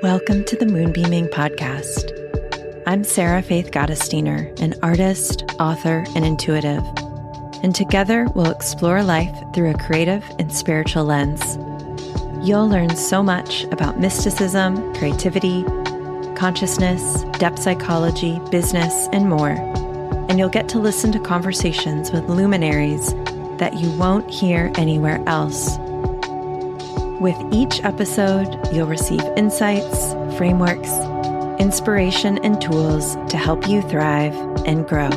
Welcome to the Moonbeaming podcast. I'm Sarah Faith Gottesdiener, an artist, author, and intuitive. And together we'll explore life through a creative and spiritual lens. You'll learn so much about mysticism, creativity, consciousness, depth psychology, business, and more. And you'll get to listen to conversations with luminaries that you won't hear anywhere else. With each episode, you'll receive insights, frameworks, inspiration, and tools to help you thrive and grow.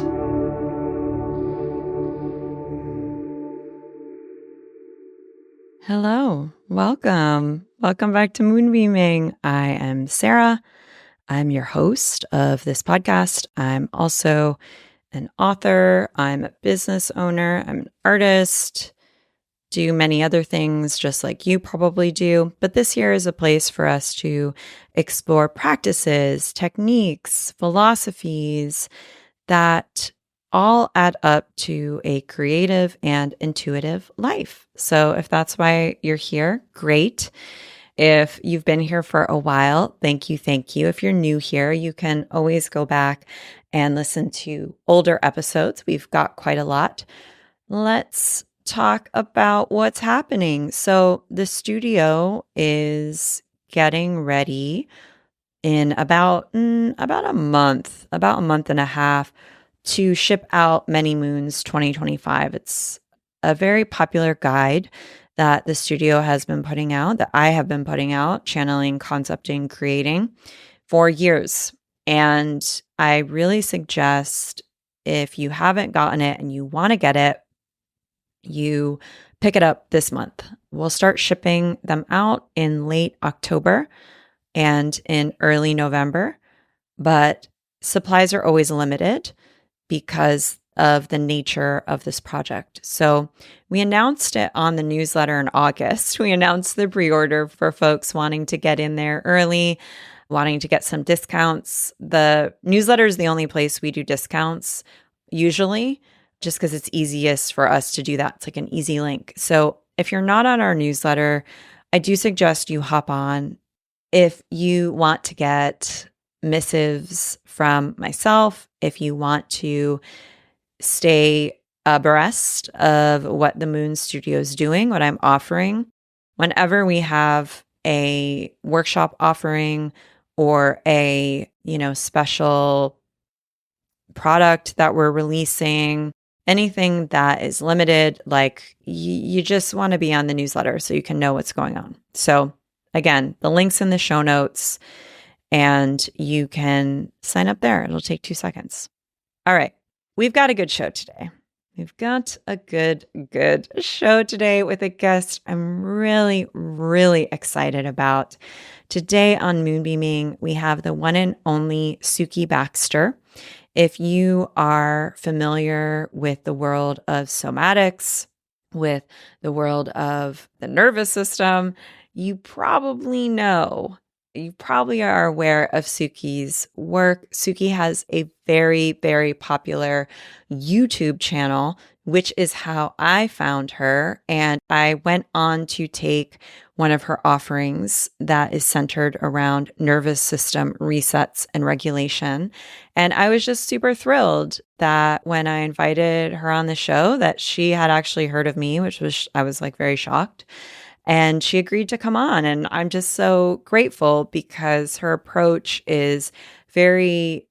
Hello, welcome. Welcome back to Moonbeaming. I am Sarah. I'm your host of this podcast. I'm also an author. I'm a business owner. I'm an artist. Do many other things just like you probably do. But this here is a place for us to explore practices, techniques, philosophies that all add up to a creative and intuitive life. So if that's why you're here, great. If you've been here for a while, thank you, thank you. If you're new here, you can always go back and listen to older episodes. We've got quite a lot. Let's talk about what's happening. So the studio is getting ready in about a month and a half to ship out Many Moons 2025. It's a very popular guide that the studio has been putting out, that I have been putting out, channeling, concepting, creating for years. And I really suggest, if you haven't gotten it and you want to get it, you pick it up this month. We'll start shipping them out in late October and in early November, but supplies are always limited because of the nature of this project. So we announced it on the newsletter in August. We announced the pre-order for folks wanting to get in there early, wanting to get some discounts. The newsletter is the only place we do discounts usually, just because it's easiest for us to do that. It's like an easy link. So if you're not on our newsletter, I do suggest you hop on. If you want to get missives from myself, if you want to stay abreast of what the Moon Studio is doing, what I'm offering, whenever we have a workshop offering or a, special product that we're releasing, anything that is limited, like you just want to be on the newsletter so you can know what's going on. So again, the link's in the show notes and you can sign up there. It'll take 2 seconds. All right. We've got a good show today. We've got a good show today with a guest I'm really, really excited about. Today on Moonbeaming, we have the one and only Sukie Baxter. If you are familiar with the world of somatics, with the world of the nervous system, you probably are aware of Sukie's work. Sukie has a very, very popular YouTube channel, which is how I found her. And I went on to take one of her offerings that is centered around nervous system resets and regulation. And I was just super thrilled that when I invited her on the show, that she had actually heard of me, I was like very shocked. And she agreed to come on. And I'm just so grateful because her approach is very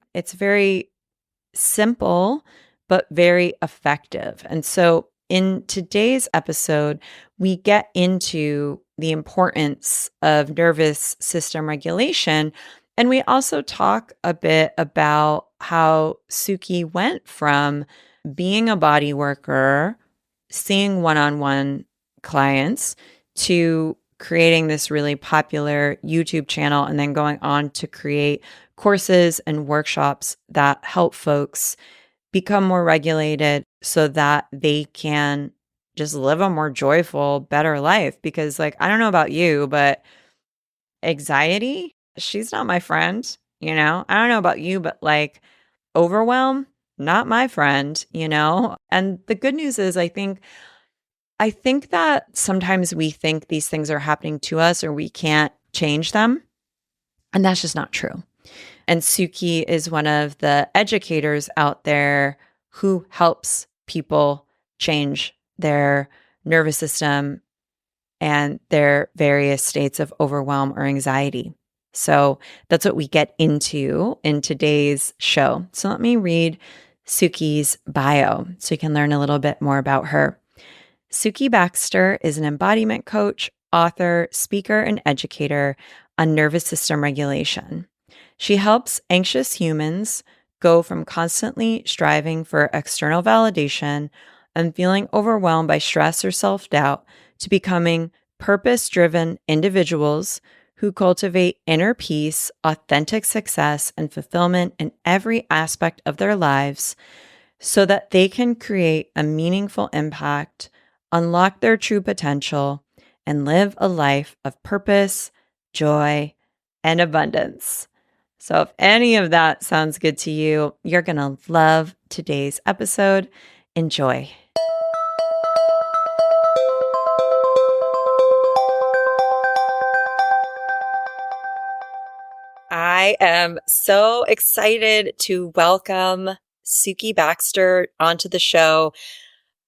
simple, but very effective. And so in today's episode, we get into the importance of nervous system regulation. And we also talk a bit about how Sukie went from being a body worker, seeing one-on-one clients, to creating this really popular YouTube channel and then going on to create courses and workshops that help folks become more regulated so that they can just live a more joyful, better life. Because I don't know about you, but anxiety, she's not my friend, I don't know about you, but overwhelm, not my friend, And the good news is I think that sometimes we think these things are happening to us or we can't change them. And that's just not true. And Sukie is one of the educators out there who helps people change their nervous system and their various states of overwhelm or anxiety. So that's what we get into in today's show. So let me read Sukie's bio so you can learn a little bit more about her. Sukie Baxter is an embodiment coach, author, speaker, and educator on nervous system regulation. She helps anxious humans go from constantly striving for external validation and feeling overwhelmed by stress or self-doubt to becoming purpose-driven individuals who cultivate inner peace, authentic success, and fulfillment in every aspect of their lives so that they can create a meaningful impact, unlock their true potential, and live a life of purpose, joy, and abundance. So if any of that sounds good to you, you're going to love today's episode. Enjoy. I am so excited to welcome Sukie Baxter onto the show.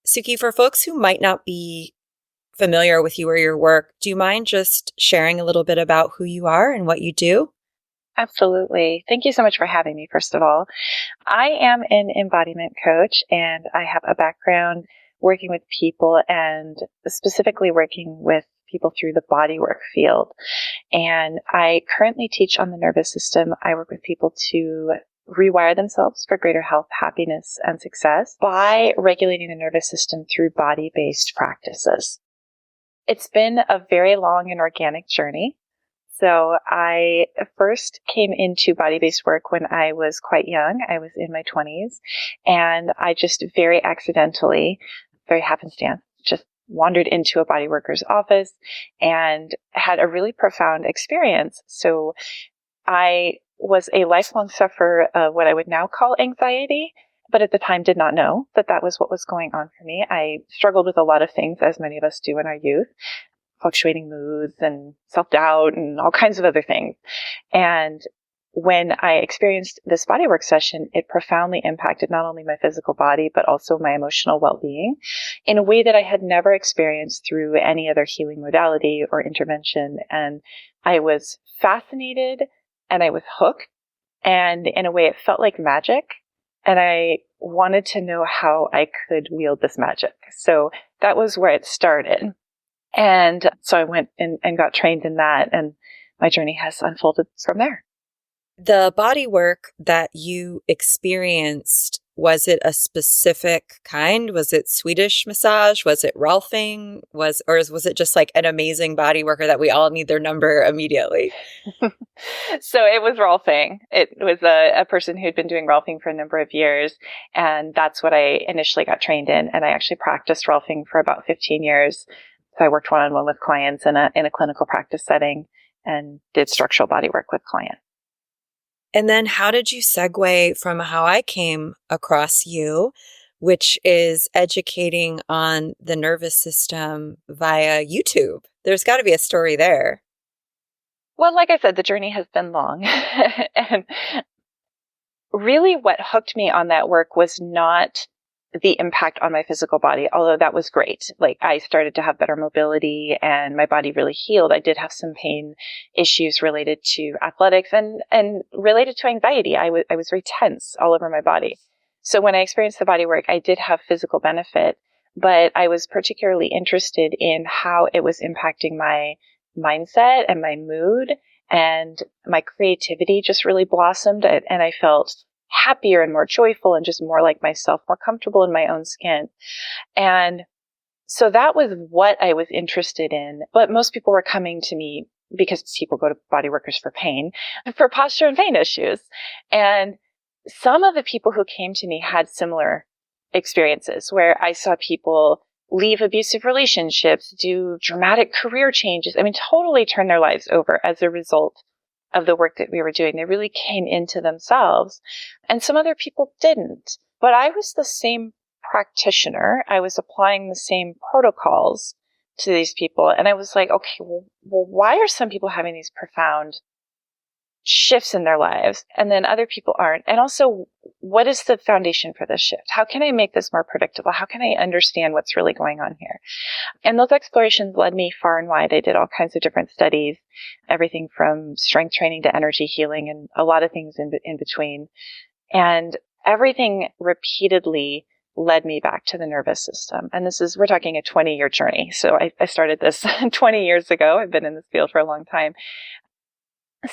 Sukie, for folks who might not be familiar with you or your work, do you mind just sharing a little bit about who you are and what you do? Absolutely. Thank you so much for having me, first of all. I am an embodiment coach, and I have a background working with people and specifically working with people through the bodywork field. And I currently teach on the nervous system. I work with people to rewire themselves for greater health, happiness, and success by regulating the nervous system through body-based practices. It's been a very long and organic journey. So I first came into body-based work when I was quite young. I was in my 20s, and I just very accidentally, very happenstance, just wandered into a body worker's office and had a really profound experience. So I was a lifelong sufferer of what I would now call anxiety, but at the time did not know that that was what was going on for me. I struggled with a lot of things, as many of us do in our youth. Fluctuating moods and self-doubt and all kinds of other things. And when I experienced this bodywork session, it profoundly impacted not only my physical body, but also my emotional well-being in a way that I had never experienced through any other healing modality or intervention. And I was fascinated and I was hooked. And in a way, it felt like magic. And I wanted to know how I could wield this magic. So that was where it started. And so I went and got trained in that, and my journey has unfolded from there. The body work that you experienced, was it a specific kind? Was it Swedish massage? Was it Rolfing? Was it just like an amazing body worker that we all need their number immediately? So it was Rolfing. It was a person who'd been doing Rolfing for a number of years, and that's what I initially got trained in. And I actually practiced Rolfing for about 15 years. So I worked one-on-one with clients in a clinical practice setting and did structural body work with clients. And then how did you segue from how I came across you, which is educating on the nervous system via YouTube? There's got to be a story there. Well, like I said, the journey has been long. And really what hooked me on that work was not the impact on my physical body, although that was great. Like, I started to have better mobility and my body really healed. I did have some pain issues related to athletics and related to anxiety. I was very tense all over my body. So when I experienced the body work, I did have physical benefit, but I was particularly interested in how it was impacting my mindset and my mood, and my creativity just really blossomed, and I felt happier and more joyful and just more like myself, more comfortable in my own skin. And so that was what I was interested in. But most people were coming to me because people go to body workers for pain, for posture and pain issues. And some of the people who came to me had similar experiences where I saw people leave abusive relationships, do dramatic career changes. I mean, totally turn their lives over as a result of the work that we were doing. They really came into themselves, and some other people didn't. But I was the same practitioner. I was applying the same protocols to these people. And I was like, okay, well, why are some people having these profound shifts in their lives, and then other people aren't. And also, what is the foundation for this shift? How can I make this more predictable? How can I understand what's really going on here? And those explorations led me far and wide. I did all kinds of different studies, everything from strength training to energy healing and a lot of things in between. And everything repeatedly led me back to the nervous system. And we're talking a 20-year journey. So I started this 20 years ago. I've been in this field for a long time.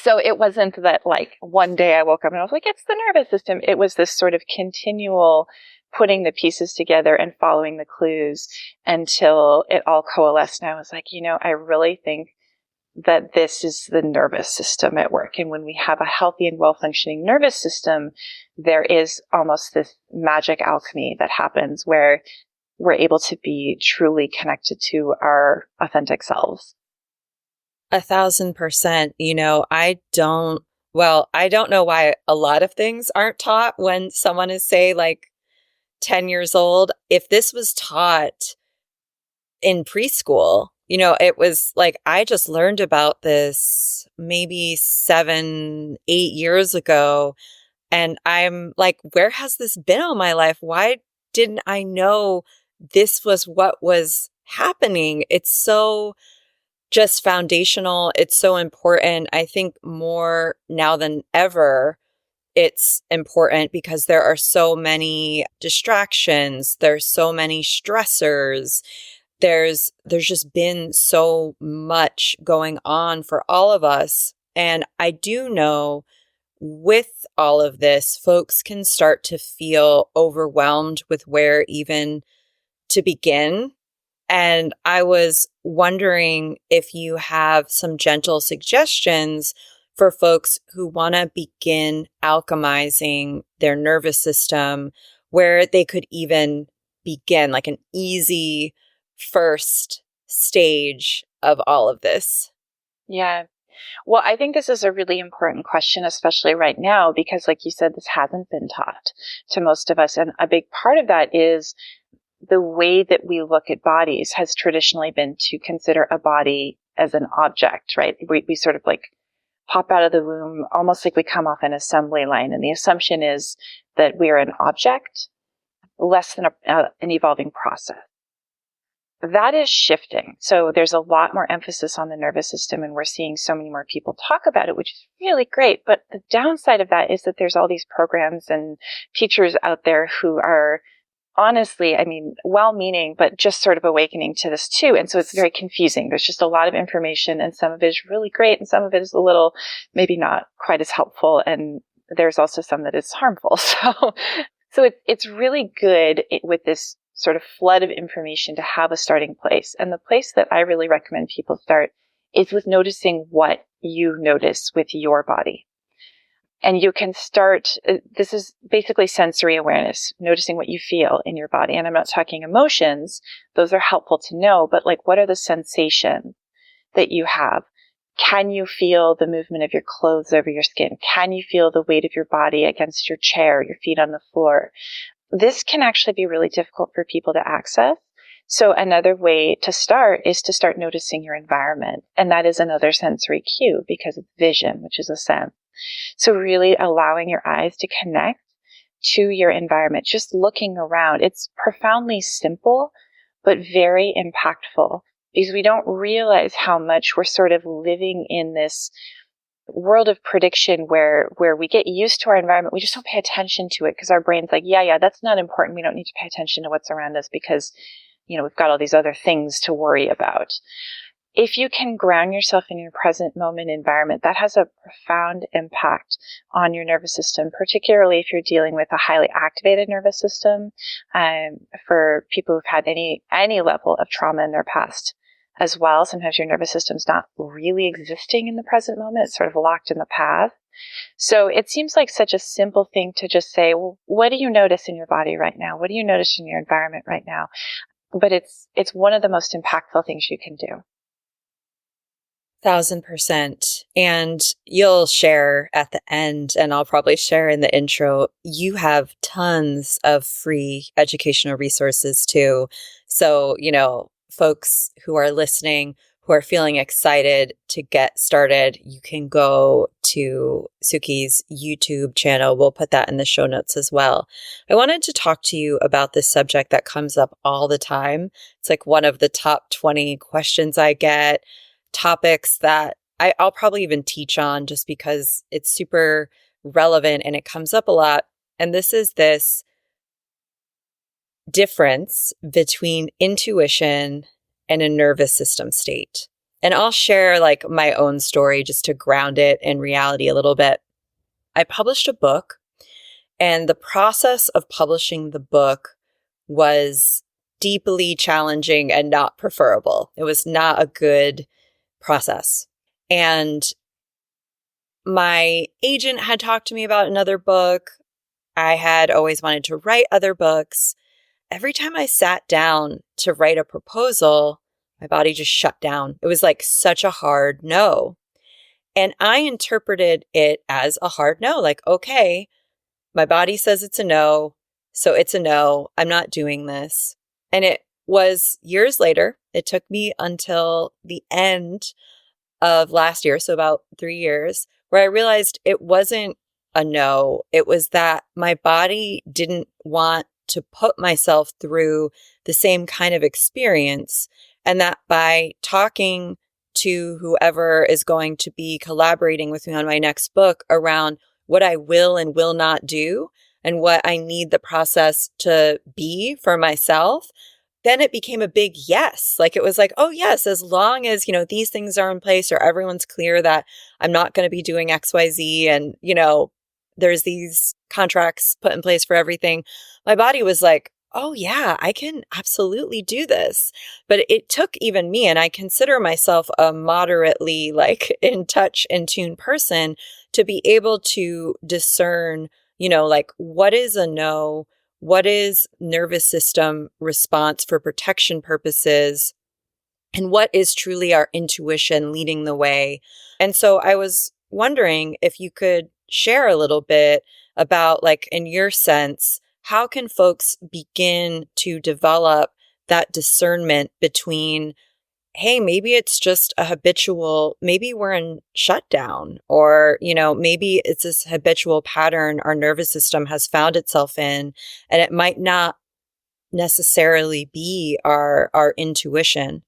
So it wasn't that like one day I woke up and I was like, it's the nervous system. It was this sort of continual putting the pieces together and following the clues until it all coalesced. And I was like, I really think that this is the nervous system at work. And when we have a healthy and well-functioning nervous system, there is almost this magic alchemy that happens where we're able to be truly connected to our authentic selves. 1,000%. I don't know why a lot of things aren't taught when someone is, say, like 10 years old. If this was taught in preschool, it was like, I just learned about this maybe 7, 8 years ago. And I'm like, where has this been all my life? Why didn't I know this was what was happening? It's so just foundational. It's so important. I think more now than ever, it's important because there are so many distractions. There's so many stressors. There's just been so much going on for all of us. And I do know with all of this, folks can start to feel overwhelmed with where even to begin. And I was wondering if you have some gentle suggestions for folks who want to begin alchemizing their nervous system, where they could even begin, like an easy first stage of all of this. Yeah. Well, I think this is a really important question, especially right now, because like you said, this hasn't been taught to most of us. And a big part of that is the way that we look at bodies has traditionally been to consider a body as an object, right? We sort of like pop out of the womb, almost like we come off an assembly line. And the assumption is that we are an object, less than an evolving process. That is shifting. So there's a lot more emphasis on the nervous system, and we're seeing so many more people talk about it, which is really great. But the downside of that is that there's all these programs and teachers out there who are honestly, well-meaning, but just sort of awakening to this too. And so it's very confusing. There's just a lot of information, and some of it is really great, and some of it is a little, maybe not quite as helpful. And there's also some that is harmful. So it's really good with this sort of flood of information to have a starting place. And the place that I really recommend people start is with noticing what you notice with your body. And you can start, this is basically sensory awareness, noticing what you feel in your body. And I'm not talking emotions. Those are helpful to know, but like, what are the sensations that you have? Can you feel the movement of your clothes over your skin? Can you feel the weight of your body against your chair, your feet on the floor? This can actually be really difficult for people to access. So another way to start is to start noticing your environment. And that is another sensory cue because it's vision, which is a sense. So really allowing your eyes to connect to your environment, just looking around. It's profoundly simple, but very impactful because we don't realize how much we're sort of living in this world of prediction where we get used to our environment. We just don't pay attention to it because our brain's like, yeah, that's not important. We don't need to pay attention to what's around us because, we've got all these other things to worry about. If you can ground yourself in your present moment environment, that has a profound impact on your nervous system, particularly if you're dealing with a highly activated nervous system. For people who've had any level of trauma in their past as well, sometimes your nervous system's not really existing in the present moment. It's sort of locked in the past. So it seems like such a simple thing to just say, well, what do you notice in your body right now? What do you notice in your environment right now? But it's one of the most impactful things you can do. 1,000%. And you'll share at the end, and I'll probably share in the intro, you have tons of free educational resources too. So, folks who are listening who are feeling excited to get started, you can go to Sukie's YouTube channel. We'll put that in the show notes as well. I wanted to talk to you about this subject that comes up all the time. It's like one of the top 20 questions I get, topics that I'll probably even teach on just because it's super relevant and it comes up a lot. And this is this difference between intuition and a nervous system state. And I'll share like my own story just to ground it in reality a little bit. I published a book, and the process of publishing the book was deeply challenging and not preferable. It was not a good process. And my agent had talked to me about another book. I had always wanted to write other books. Every time I sat down to write a proposal, my body just shut down. It was like such a hard no. And I interpreted it as a hard no, like, okay, my body says it's a no, so it's a no. I'm not doing this. And it was years later. It took me until the end of last year, so about 3 years, where I realized it wasn't a no. It was that my body didn't want to put myself through the same kind of experience, and that by talking to whoever is going to be collaborating with me on my next book around what I will and will not do and what I need the process to be for myself, then it became a big yes. Like it was like, oh yes, as long as, these things are in place or everyone's clear that I'm not going to be doing XYZ and, there's these contracts put in place for everything. My body was like, oh yeah, I can absolutely do this. But it took even me, and I consider myself a moderately like in touch and tune person, to be able to discern, like what is a no, what is nervous system response for protection purposes, and what is truly our intuition leading the way. And so I was wondering if you could share a little bit about, like, in your sense, how can folks begin to develop that discernment between, hey, maybe it's just a habitual, maybe we're in shutdown, or, maybe it's this habitual pattern our nervous system has found itself in, and it might not necessarily be our intuition.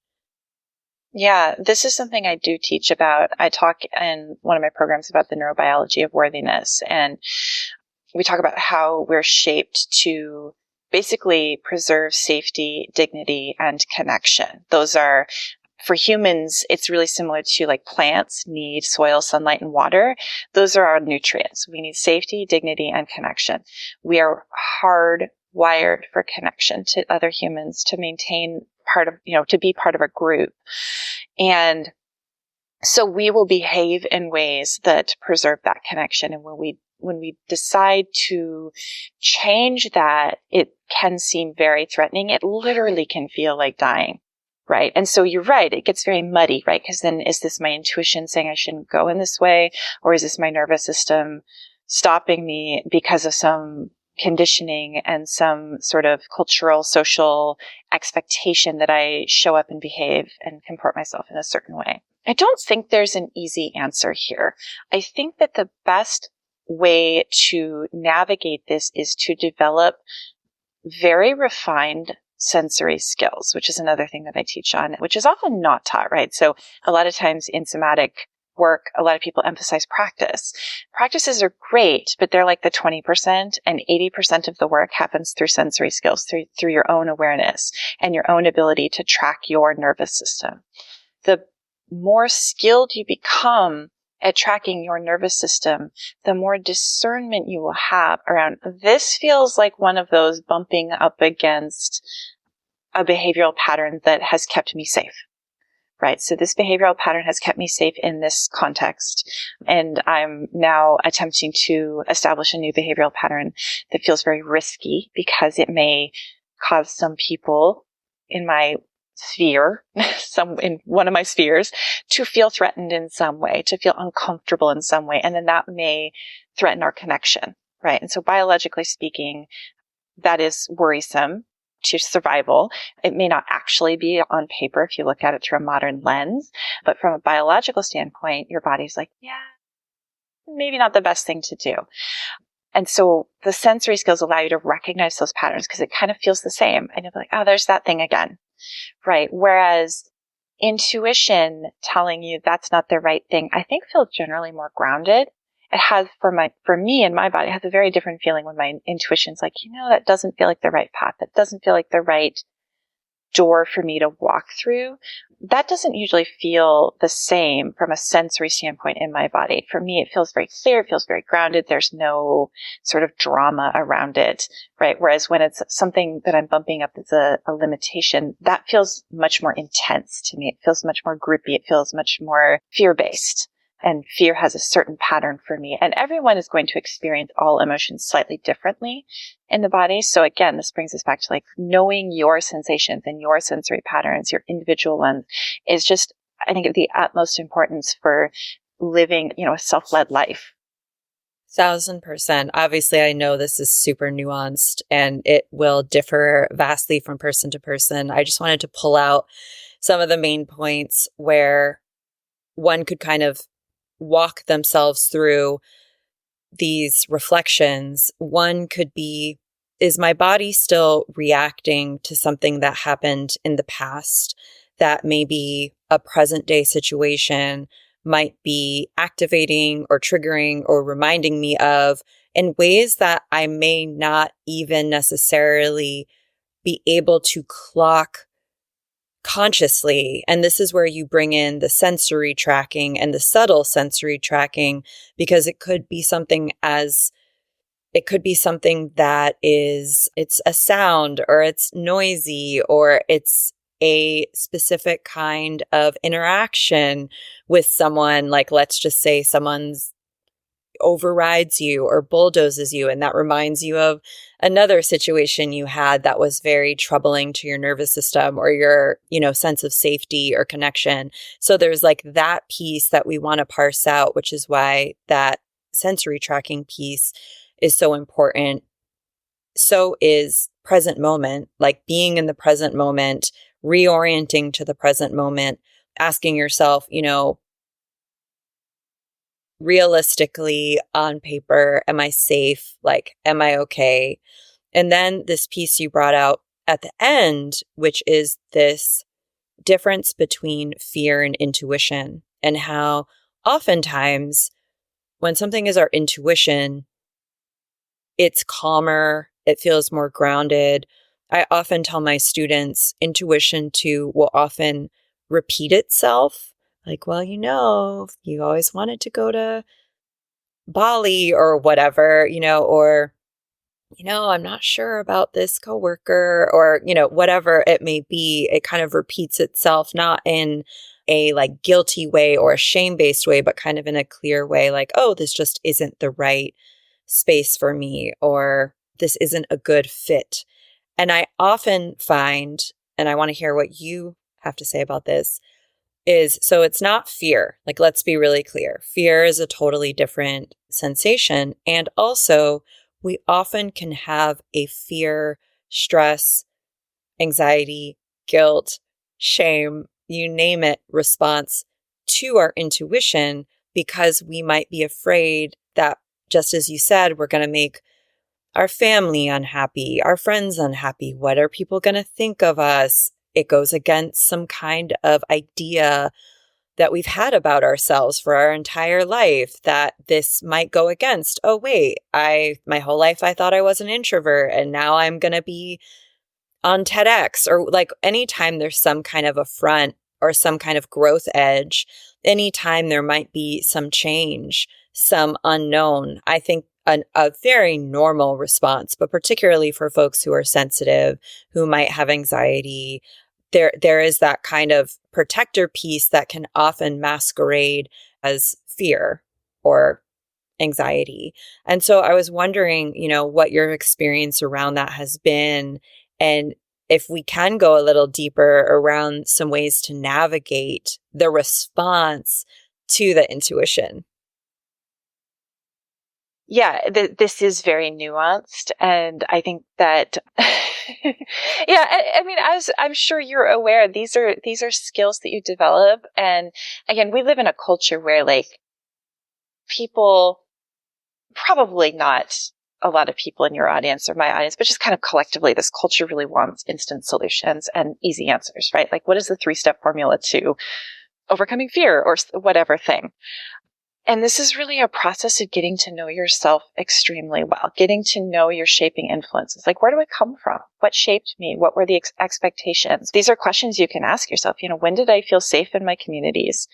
Yeah, this is something I do teach about. I talk in one of my programs about the neurobiology of worthiness, and we talk about how we're shaped to basically preserve safety, dignity, and connection. Those are, for humans, it's really similar to like plants need soil, sunlight, and water. Those are our nutrients. We need safety, dignity, and connection. We are hardwired for connection to other humans, to maintain to be part of a group. And so we will behave in ways that preserve that connection. And when we decide to change that, it can seem very threatening. It literally can feel like dying, right? And so you're right. It gets very muddy, right? Because then is this my intuition saying I shouldn't go in this way? Or is this my nervous system stopping me because of some conditioning and some sort of cultural, social expectation that I show up and behave and comport myself in a certain way? I don't think there's an easy answer here. I think that the best way to navigate this is to develop very refined sensory skills, which is another thing that I teach on, which is often not taught, right? So a lot of times in somatic work, a lot of people emphasize practice. Practices are great, but they're like the 20%, and 80% of the work happens through sensory skills, through your own awareness and your own ability to track your nervous system. The more skilled you become at tracking your nervous system, the more discernment you will have around, this feels like one of those bumping up against a behavioral pattern that has kept me safe. Right. So this behavioral pattern has kept me safe in this context. And I'm now attempting to establish a new behavioral pattern that feels very risky because it may cause some people in my sphere, in one of my spheres, to feel threatened in some way, to feel uncomfortable in some way. And then that may threaten our connection. Right. And so biologically speaking, that is worrisome. to survival. It may not actually be on paper if you look at it through a modern lens, but from a biological standpoint, your body's like, yeah, maybe not the best thing to do. And so the sensory skills allow you to recognize those patterns because it kind of feels the same. And you're like, oh, there's that thing again, right? Whereas intuition telling you that's not the right thing, I think feels generally more grounded. It has, for me and my body, it has a very different feeling when my intuition's like, that doesn't feel like the right path. That doesn't feel like the right door for me to walk through. That doesn't usually feel the same from a sensory standpoint in my body. For me, it feels very clear. It feels very grounded. There's no sort of drama around it, right? Whereas when it's something that I'm bumping up as a limitation, that feels much more intense to me. It feels much more grippy. It feels much more fear-based. And fear has a certain pattern for me. And everyone is going to experience all emotions slightly differently in the body. So again, this brings us back to like knowing your sensations and your sensory patterns, your individual ones, is just, I think, of the utmost importance for living, a self-led life. 1,000%. Obviously, I know this is super nuanced and it will differ vastly from person to person. I just wanted to pull out some of the main points where one could kind of walk themselves through these reflections. One could be, is my body still reacting to something that happened in the past that maybe a present day situation might be activating or triggering or reminding me of in ways that I may not even necessarily be able to clock consciously. And this is where you bring in the sensory tracking and the subtle sensory tracking, because it could be something that it's a sound or it's noisy or it's a specific kind of interaction with someone. Like, let's just say someone's overrides you or bulldozes you, and that reminds you of another situation you had that was very troubling to your nervous system or your, sense of safety or connection. So there's like that piece that we want to parse out, which is why that sensory tracking piece is so important. So is present moment, like being in the present moment, reorienting to the present moment, asking yourself, realistically on paper, am I safe? Like, am I okay? And then this piece you brought out at the end, which is this difference between fear and intuition, and how oftentimes when something is our intuition, it's calmer, it feels more grounded. I often tell my students intuition too will often repeat itself. Like, well, you always wanted to go to Bali or whatever, or, I'm not sure about this coworker or, whatever it may be. It kind of repeats itself, not in a like guilty way or a shame-based way, but kind of in a clear way, like, oh, this just isn't the right space for me, or this isn't a good fit. And I often find, and I want to hear what you have to say about this, so it's not fear. Like, let's be really clear. Fear is a totally different sensation. And also, we often can have a fear, stress, anxiety, guilt, shame, you name it, response to our intuition because we might be afraid that, just as you said, we're going to make our family unhappy, our friends unhappy. What are people going to think of us? It goes against some kind of idea that we've had about ourselves for our entire life, that this might go against. Oh, wait, my whole life I thought I was an introvert and now I'm going to be on TEDx, or like anytime there's some kind of affront or some kind of growth edge, anytime there might be some change, some unknown, I think a very normal response, but particularly for folks who are sensitive, who might have anxiety, there is that kind of protector piece that can often masquerade as fear or anxiety. And so I was wondering, what your experience around that has been, and if we can go a little deeper around some ways to navigate the response to the intuition. this is very nuanced. And I think that, I mean, as I'm sure you're aware, these are skills that you develop. And again, we live in a culture where like people, probably not a lot of people in your audience or my audience, but just kind of collectively, this culture really wants instant solutions and easy answers, right? Like, what is the 3-step formula to overcoming fear or whatever thing? And this is really a process of getting to know yourself extremely well, getting to know your shaping influences. Like, where do I come from? What shaped me? What were the expectations? These are questions you can ask yourself. When did I feel safe in my communities?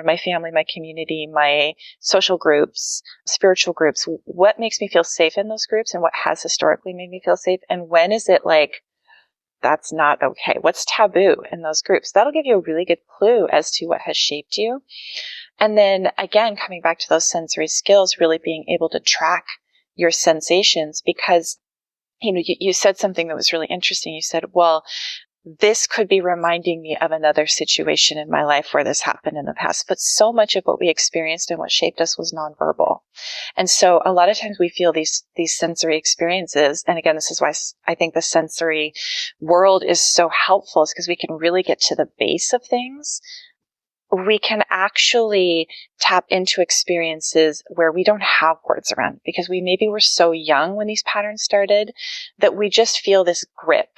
My family, my community, my social groups, spiritual groups. What makes me feel safe in those groups, and what has historically made me feel safe? And when is it like, that's not okay? What's taboo in those groups? That'll give you a really good clue as to what has shaped you. And then again, coming back to those sensory skills, really being able to track your sensations, because, you said something that was really interesting. You said, well, this could be reminding me of another situation in my life where this happened in the past. But so much of what we experienced and what shaped us was nonverbal. And so a lot of times we feel these sensory experiences. And again, this is why I think the sensory world is so helpful, is because we can really get to the base of things. We can actually tap into experiences where we don't have words around, because maybe we're so young when these patterns started that we just feel this grip,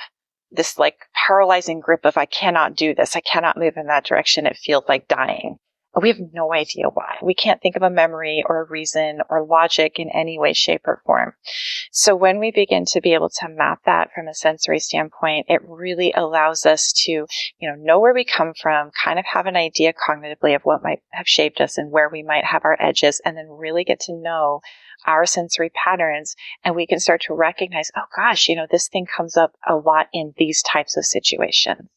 this like paralyzing grip of, I cannot do this. I cannot move in that direction. It feels like dying. But we have no idea why. We can't think of a memory or a reason or logic in any way, shape, or form. So when we begin to be able to map that from a sensory standpoint, it really allows us to, know where we come from, kind of have an idea cognitively of what might have shaped us and where we might have our edges, and then really get to know our sensory patterns. And we can start to recognize, oh gosh, this thing comes up a lot in these types of situations.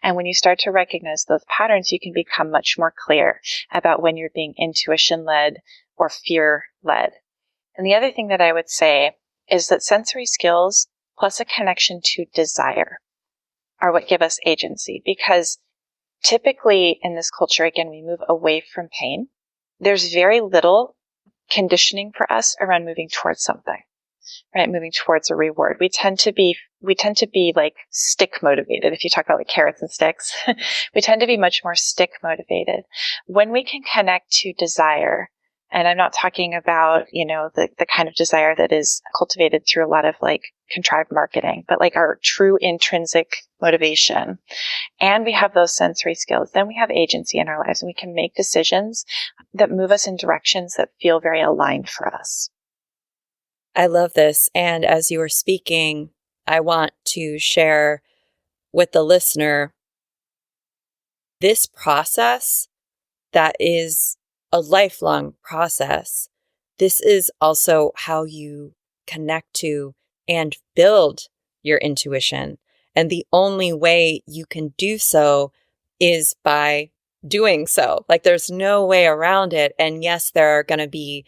And when you start to recognize those patterns, you can become much more clear about when you're being intuition-led or fear-led. And the other thing that I would say is that sensory skills plus a connection to desire are what give us agency, because typically in this culture, again, we move away from pain. There's very little conditioning for us around moving towards something, right? Moving towards a reward. We tend to be like stick motivated. If you talk about like carrots and sticks, we tend to be much more stick motivated. When we can connect to desire, and I'm not talking about, the kind of desire that is cultivated through a lot of like contrived marketing, but like our true intrinsic motivation. And we have those sensory skills. Then we have agency in our lives, and we can make decisions that move us in directions that feel very aligned for us. I love this. And as you were speaking, I want to share with the listener this process that is a lifelong process. This is also how you connect to and build your intuition. And the only way you can do so is by doing so. Like, there's no way around it. And yes, there are going to be,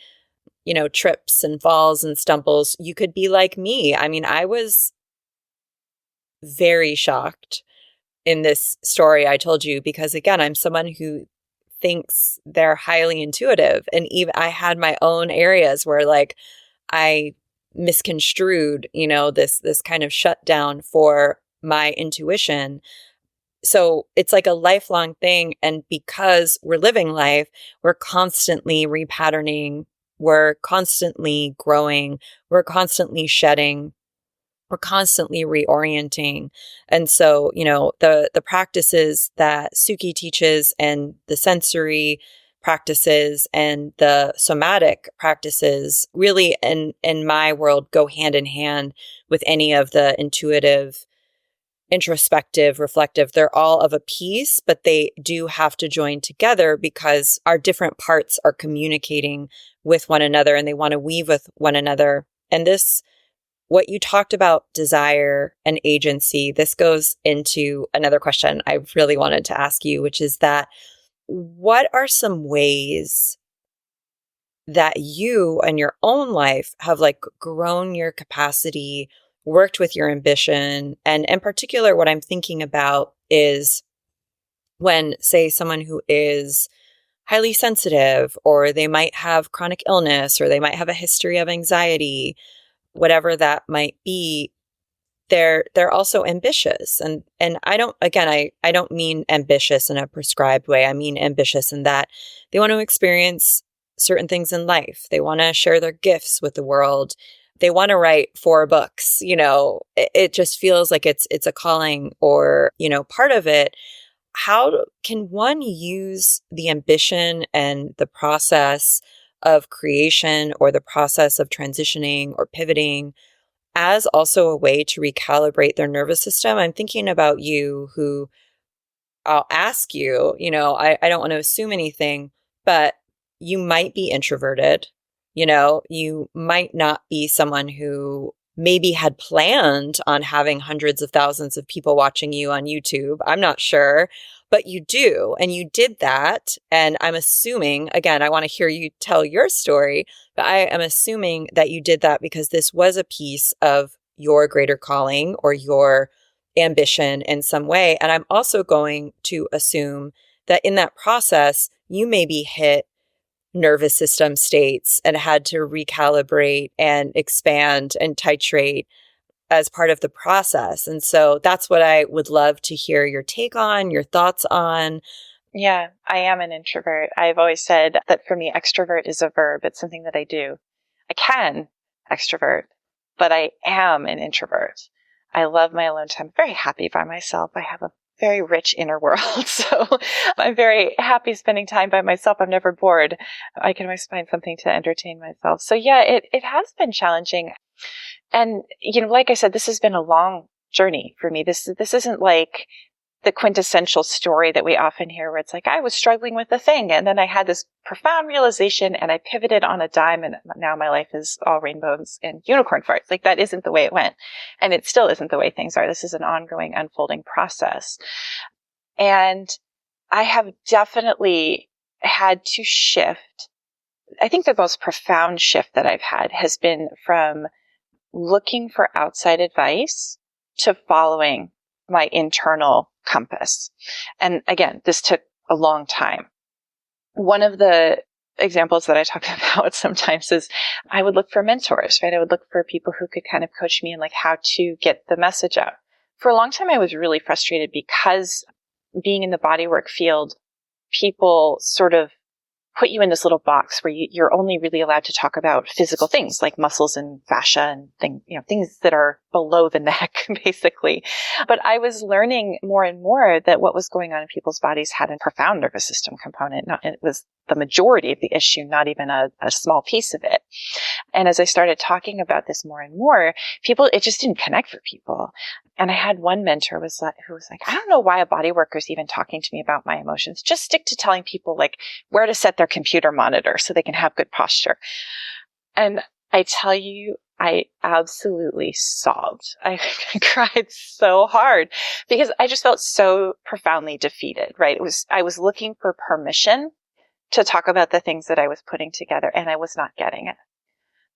trips and falls and stumbles. You could be like me. I mean, I was very shocked in this story I told you, because again, I'm someone who thinks they're highly intuitive. And even I had my own areas where like I misconstrued, this kind of shutdown for my intuition. So it's like a lifelong thing. And because we're living life, we're constantly repatterning, we're constantly growing, we're constantly shedding, we're constantly reorienting. And so, the practices that Sukie teaches, and the sensory practices and the somatic practices really in my world go hand in hand with any of the intuitive, introspective, reflective. They're all of a piece, but they do have to join together because our different parts are communicating with one another and they want to weave with one another. And this, what you talked about, desire and agency, this goes into another question I really wanted to ask you, which is that what are some ways that you in your own life have like grown your capacity, worked with your ambition? And in particular, what I'm thinking about is when, say, someone who is highly sensitive, or they might have chronic illness, or they might have a history of anxiety, whatever that might be. They're also ambitious. And I don't mean ambitious in a prescribed way. I mean ambitious in that they want to experience certain things in life. They want to share their gifts with the world. They want to write 4 books. It just feels like it's a calling, or, part of it. How can one use the ambition and the process of creation, or the process of transitioning or pivoting, as also a way to recalibrate their nervous system? I'm thinking about you, who I'll ask you, I don't want to assume anything, but you might be introverted. You might not be someone who maybe had planned on having hundreds of thousands of people watching you on YouTube. I'm not sure, but you do. And you did that. And I'm assuming, again, I want to hear you tell your story, but I am assuming that you did that because this was a piece of your greater calling or your ambition in some way. And I'm also going to assume that in that process, you maybe hit nervous system states and had to recalibrate and expand and titrate as part of the process. And so that's what I would love to hear your take on, your thoughts on. Yeah, I am an introvert. I've always said that for me, extrovert is a verb. It's something that I do. I can extrovert, but I am an introvert. I love my alone time. I'm very happy by myself. I have a very rich inner world. So I'm very happy spending time by myself. I'm never bored. I can always find something to entertain myself. So yeah, it has been challenging. And, like I said, this has been a long journey for me. This isn't like the quintessential story that we often hear where it's like, I was struggling with a thing and then I had this profound realization and I pivoted on a dime and now my life is all rainbows and unicorn farts. Like, that isn't the way it went. And it still isn't the way things are. This is an ongoing, unfolding process. And I have definitely had to shift. I think the most profound shift that I've had has been from looking for outside advice to following my internal compass. And again, this took a long time. One of the examples that I talk about sometimes is I would look for mentors, right? I would look for people who could kind of coach me in like how to get the message out. For a long time, I was really frustrated because being in the bodywork field, people sort of put you in this little box where you're only really allowed to talk about physical things like muscles and fascia and things that are below the neck, basically. But I was learning more and more that what was going on in people's bodies had a profound nervous system component. It was the majority of the issue, not even a small piece of it. And as I started talking about this more and more, it just didn't connect for people. And I had one mentor who was like, I don't know why a body worker is even talking to me about my emotions. Just stick to telling people like where to set their computer monitor so they can have good posture. And I tell you, I absolutely sobbed. I cried so hard because I just felt so profoundly defeated, right? I was looking for permission to talk about the things that I was putting together and I was not getting it.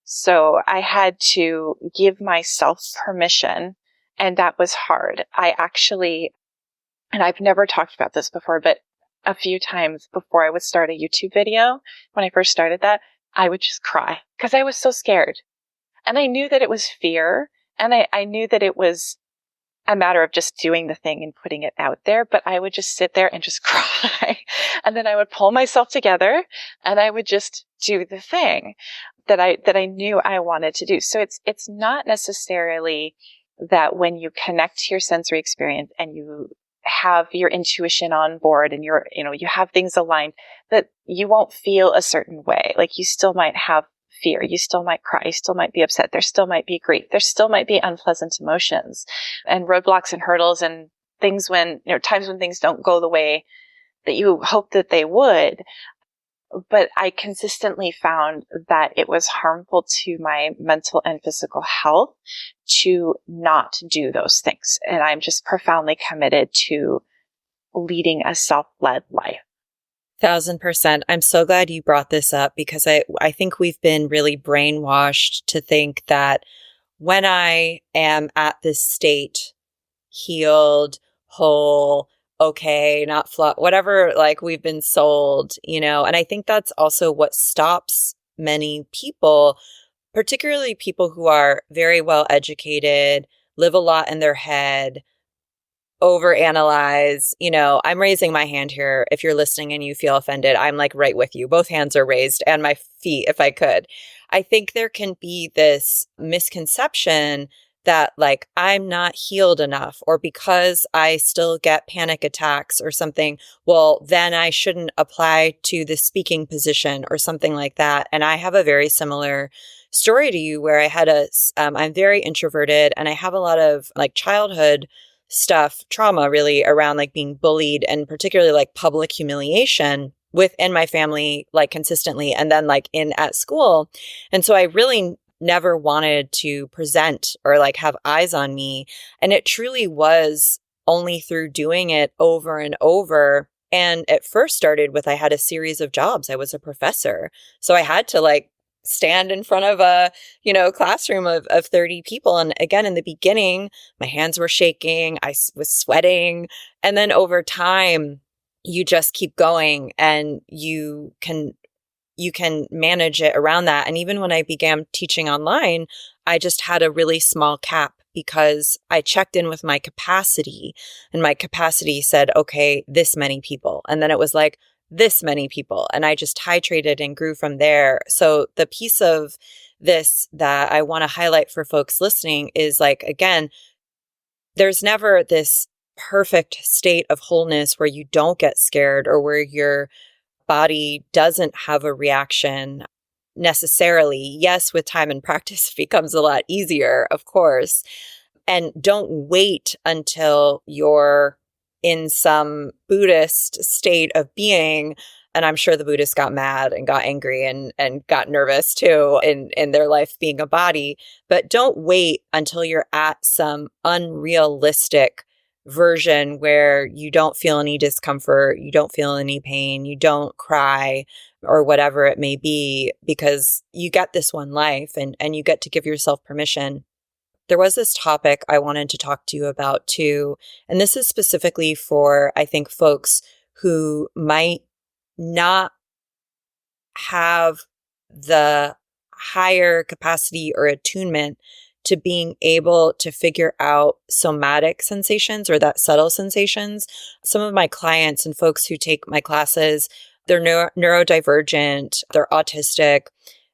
So I had to give myself permission, and that was hard. And I've never talked about this before, but a few times before I would start a YouTube video, when I first started that, I would just cry because I was so scared. And I knew that it was fear, and I knew that it was a matter of just doing the thing and putting it out there, but I would just sit there and just cry. And then I would pull myself together and I would just do the thing that I knew I wanted to do. So it's not necessarily that when you connect to your sensory experience and you have your intuition on board and you have things aligned, that you won't feel a certain way. Like, you still might have fear. You still might cry. You still might be upset. There still might be grief. There still might be unpleasant emotions and roadblocks and hurdles and things times when things don't go the way that you hope that they would. But I consistently found that it was harmful to my mental and physical health to not do those things. And I'm just profoundly committed to leading a self-led life. 1,000%. I'm so glad you brought this up because I think we've been really brainwashed to think that when I am at this state, healed, whole, okay, not flop, whatever, like we've been sold, and I think that's also what stops many people, particularly people who are very well educated, live a lot in their head, overanalyze. I'm raising my hand here. If you're listening and you feel offended, I'm like right with you. Both hands are raised and my feet, if I could. I think there can be this misconception that like I'm not healed enough, or because I still get panic attacks or something, well, then I shouldn't apply to the speaking position or something like that. And I have a very similar story to you where I had I'm very introverted and I have a lot of like childhood stuff, trauma really around like being bullied and particularly like public humiliation within my family, like consistently, and then like at school. And so I really never wanted to present or like have eyes on me. And it truly was only through doing it over and over. And it first started with, I had a series of jobs. I was a professor. So I had to like stand in front of a, classroom of 30 people. And again, in the beginning, my hands were shaking. I was sweating. And then over time, you just keep going and you can manage it around that. And even when I began teaching online, I just had a really small cap because I checked in with my capacity, and my capacity said, okay, this many people. And then it was like, this many people. And I just titrated and grew from there. So the piece of this that I want to highlight for folks listening is like, again, there's never this perfect state of wholeness where you don't get scared or where your body doesn't have a reaction necessarily. Yes, with time and practice, it becomes a lot easier, of course. And don't wait until you're in some Buddhist state of being. And I'm sure the Buddhists got mad and got angry and got nervous too in their life being a body. But don't wait until you're at some unrealistic version where you don't feel any discomfort, you don't feel any pain, you don't cry or whatever it may be, because you get this one life and you get to give yourself permission. There was this topic I wanted to talk to you about too. And this is specifically for, I think, folks who might not have the higher capacity or attunement to being able to figure out somatic sensations or that subtle sensations. Some of my clients and folks who take my classes, they're neurodivergent, they're autistic,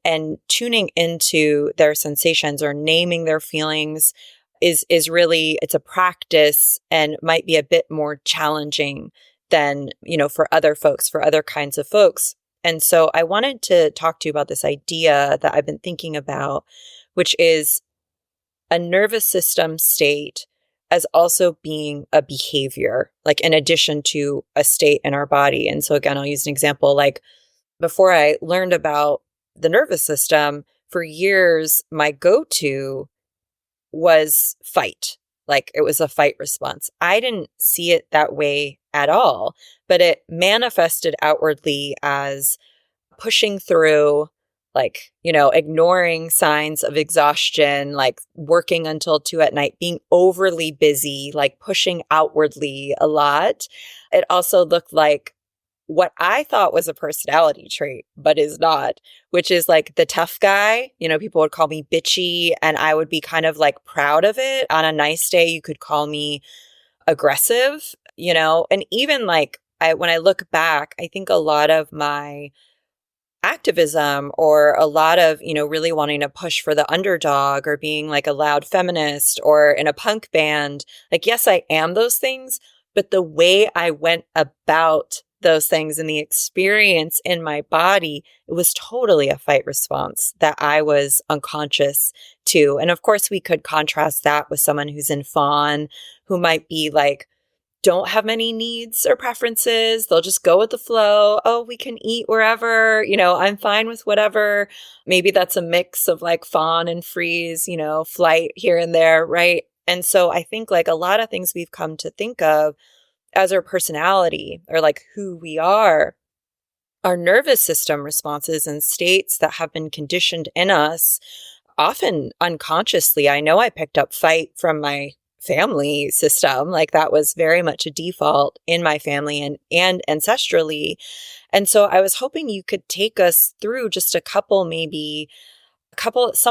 and tuning into their sensations or naming their feelings is really, it's a practice and might be a bit more challenging than, for other folks, for other kinds of folks. And so I wanted to talk to you about this idea that I've been thinking about, which is a nervous system state as also being a behavior, like in addition to a state in our body. And so again, I'll use an example. Like before I learned about the nervous system, for years, my go-to was fight. Like it was a fight response. I didn't see it that way at all, but it manifested outwardly as pushing through, like, ignoring signs of exhaustion, like working until 2 a.m, being overly busy, like pushing outwardly a lot. It also looked like what I thought was a personality trait, but is not, which is like the tough guy. People would call me bitchy and I would be kind of like proud of it. On a nice day, you could call me aggressive, and even like when I look back, I think a lot of my activism or a lot of, really wanting to push for the underdog or being like a loud feminist or in a punk band, like, yes, I am those things, but the way I went about those things and the experience in my body, it was totally a fight response that I was unconscious to. And of course, we could contrast that with someone who's in fawn, who might be like, don't have many needs or preferences. They'll just go with the flow. Oh, we can eat wherever, I'm fine with whatever. Maybe that's a mix of like fawn and freeze, flight here and there, right? And so I think like a lot of things we've come to think of as our personality or like who we are nervous system responses and states that have been conditioned in us, often unconsciously. I know I picked up fight from my family system. Like that was very much a default in my family and ancestrally. And so I was hoping you could take us through just some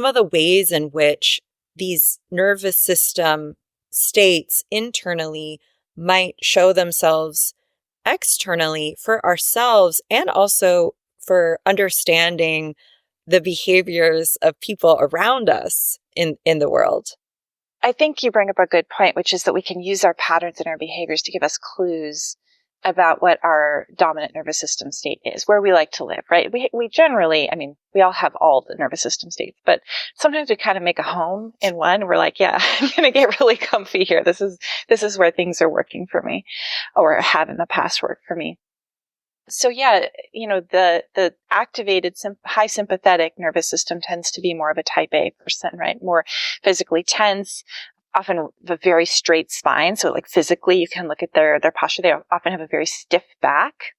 of the ways in which these nervous system states internally might show themselves externally for ourselves and also for understanding the behaviors of people around us in the world. I think you bring up a good point, which is that we can use our patterns and our behaviors to give us clues about what our dominant nervous system state is, where we like to live, right? We generally, we all have all the nervous system states, but sometimes we kind of make a home in one. We're like, yeah, I'm going to get really comfy here. This is where things are working for me, or have in the past worked for me. So yeah, the activated high sympathetic nervous system tends to be more of a type A person, right? More physically tense, often a very straight spine. So like physically, you can look at their posture. They often have a very stiff back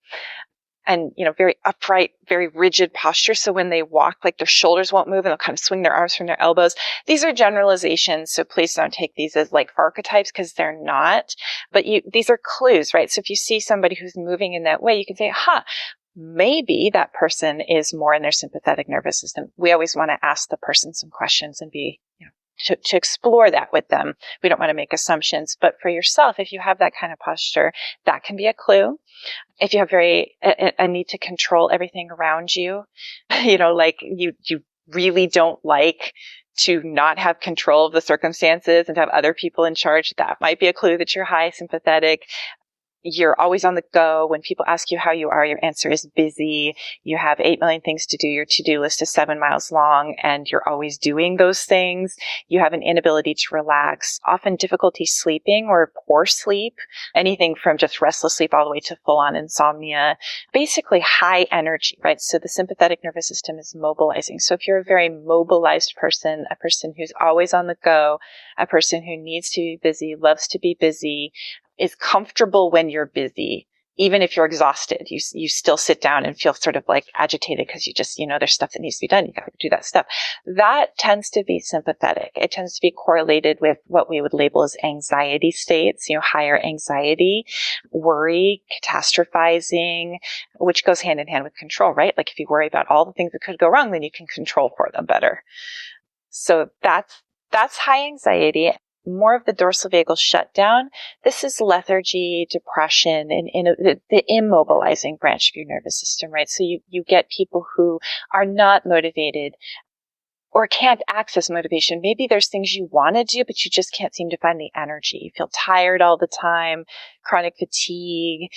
and, very upright, very rigid posture. So when they walk, like their shoulders won't move and they'll kind of swing their arms from their elbows. These are generalizations. So please don't take these as like archetypes because they're not, but these are clues, right? So if you see somebody who's moving in that way, you can say, maybe that person is more in their sympathetic nervous system. We always want to ask the person some questions and be, to explore that with them. We don't want to make assumptions, but for yourself, if you have that kind of posture, that can be a clue. If you have a need to control everything around you, like you really don't like to not have control of the circumstances and to have other people in charge, that might be a clue that you're high sympathetic. You're always on the go. When people ask you how you are, your answer is busy. You have 8 million things to do. Your to-do list is 7 miles long and you're always doing those things. You have an inability to relax, often difficulty sleeping or poor sleep, anything from just restless sleep all the way to full-on insomnia. Basically high energy, right? So the sympathetic nervous system is mobilizing. So if you're a very mobilized person, a person who's always on the go, a person who needs to be busy, loves to be busy, is comfortable when you're busy. Even if you're exhausted, you still sit down and feel sort of like agitated because you just, there's stuff that needs to be done. You got to do that stuff. That tends to be sympathetic. It tends to be correlated with what we would label as anxiety states, higher anxiety, worry, catastrophizing, which goes hand in hand with control, right? Like if you worry about all the things that could go wrong, then you can control for them better. So that's high anxiety. More of the dorsal vagal shutdown. This is lethargy, depression, and the immobilizing branch of your nervous system, right? So you get people who are not motivated or can't access motivation. Maybe there's things you want to do, but you just can't seem to find the energy. You feel tired all the time, chronic fatigue.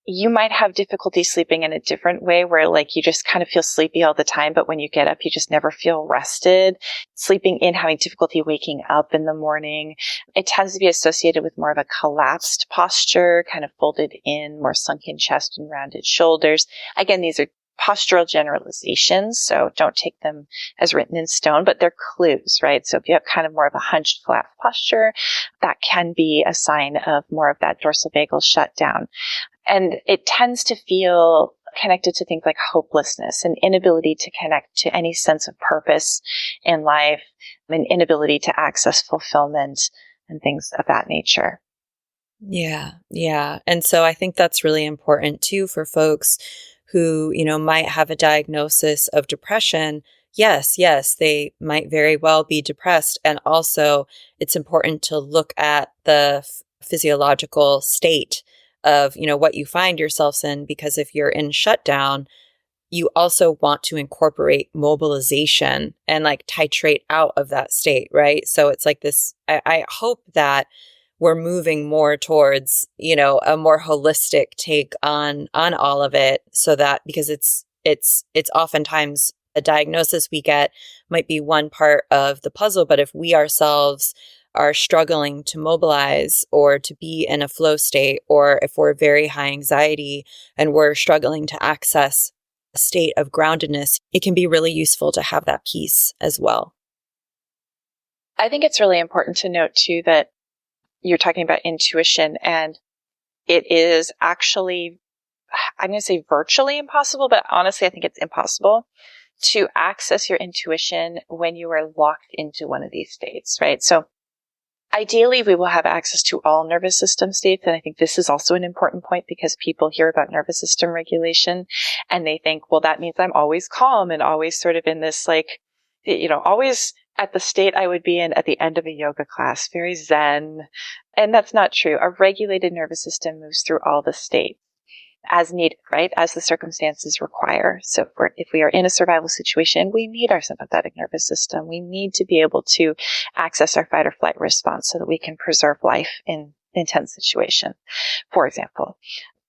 You might have difficulty sleeping in a different way where like you just kind of feel sleepy all the time, but when you get up, you just never feel rested. Sleeping in, having difficulty waking up in the morning. It tends to be associated with more of a collapsed posture, kind of folded in, more sunken chest and rounded shoulders. Again, these are postural generalizations, so don't take them as written in stone, but they're clues, right? So if you have kind of more of a hunched collapsed posture, that can be a sign of more of that dorsal vagal shutdown. And it tends to feel connected to things like hopelessness, an inability to connect to any sense of purpose in life, an inability to access fulfillment and things of that nature. Yeah. And so I think that's really important too for folks who, might have a diagnosis of depression. Yes, they might very well be depressed. And also it's important to look at the physiological state of, what you find yourselves in, because if you're in shutdown, you also want to incorporate mobilization and like titrate out of that state, right? So it's like this, I hope that we're moving more towards, a more holistic take on all of it, so that, because it's oftentimes a diagnosis we get might be one part of the puzzle, but if we ourselves are struggling to mobilize or to be in a flow state, or if we're very high anxiety and we're struggling to access a state of groundedness, it can be really useful to have that piece as well. I think it's really important to note too that you're talking about intuition, and it is actually, I'm going to say virtually impossible, but honestly, I think it's impossible to access your intuition when you are locked into one of these states, right? So Ideally, we will have access to all nervous system states. And I think this is also an important point because people hear about nervous system regulation and they think, well, that means I'm always calm and always sort of in this always at the state I would be in at the end of a yoga class, very zen. And that's not true. A regulated nervous system moves through all the states as needed, right? As the circumstances require. So if we are in a survival situation, we need our sympathetic nervous system. We need to be able to access our fight or flight response so that we can preserve life in intense situations, for example.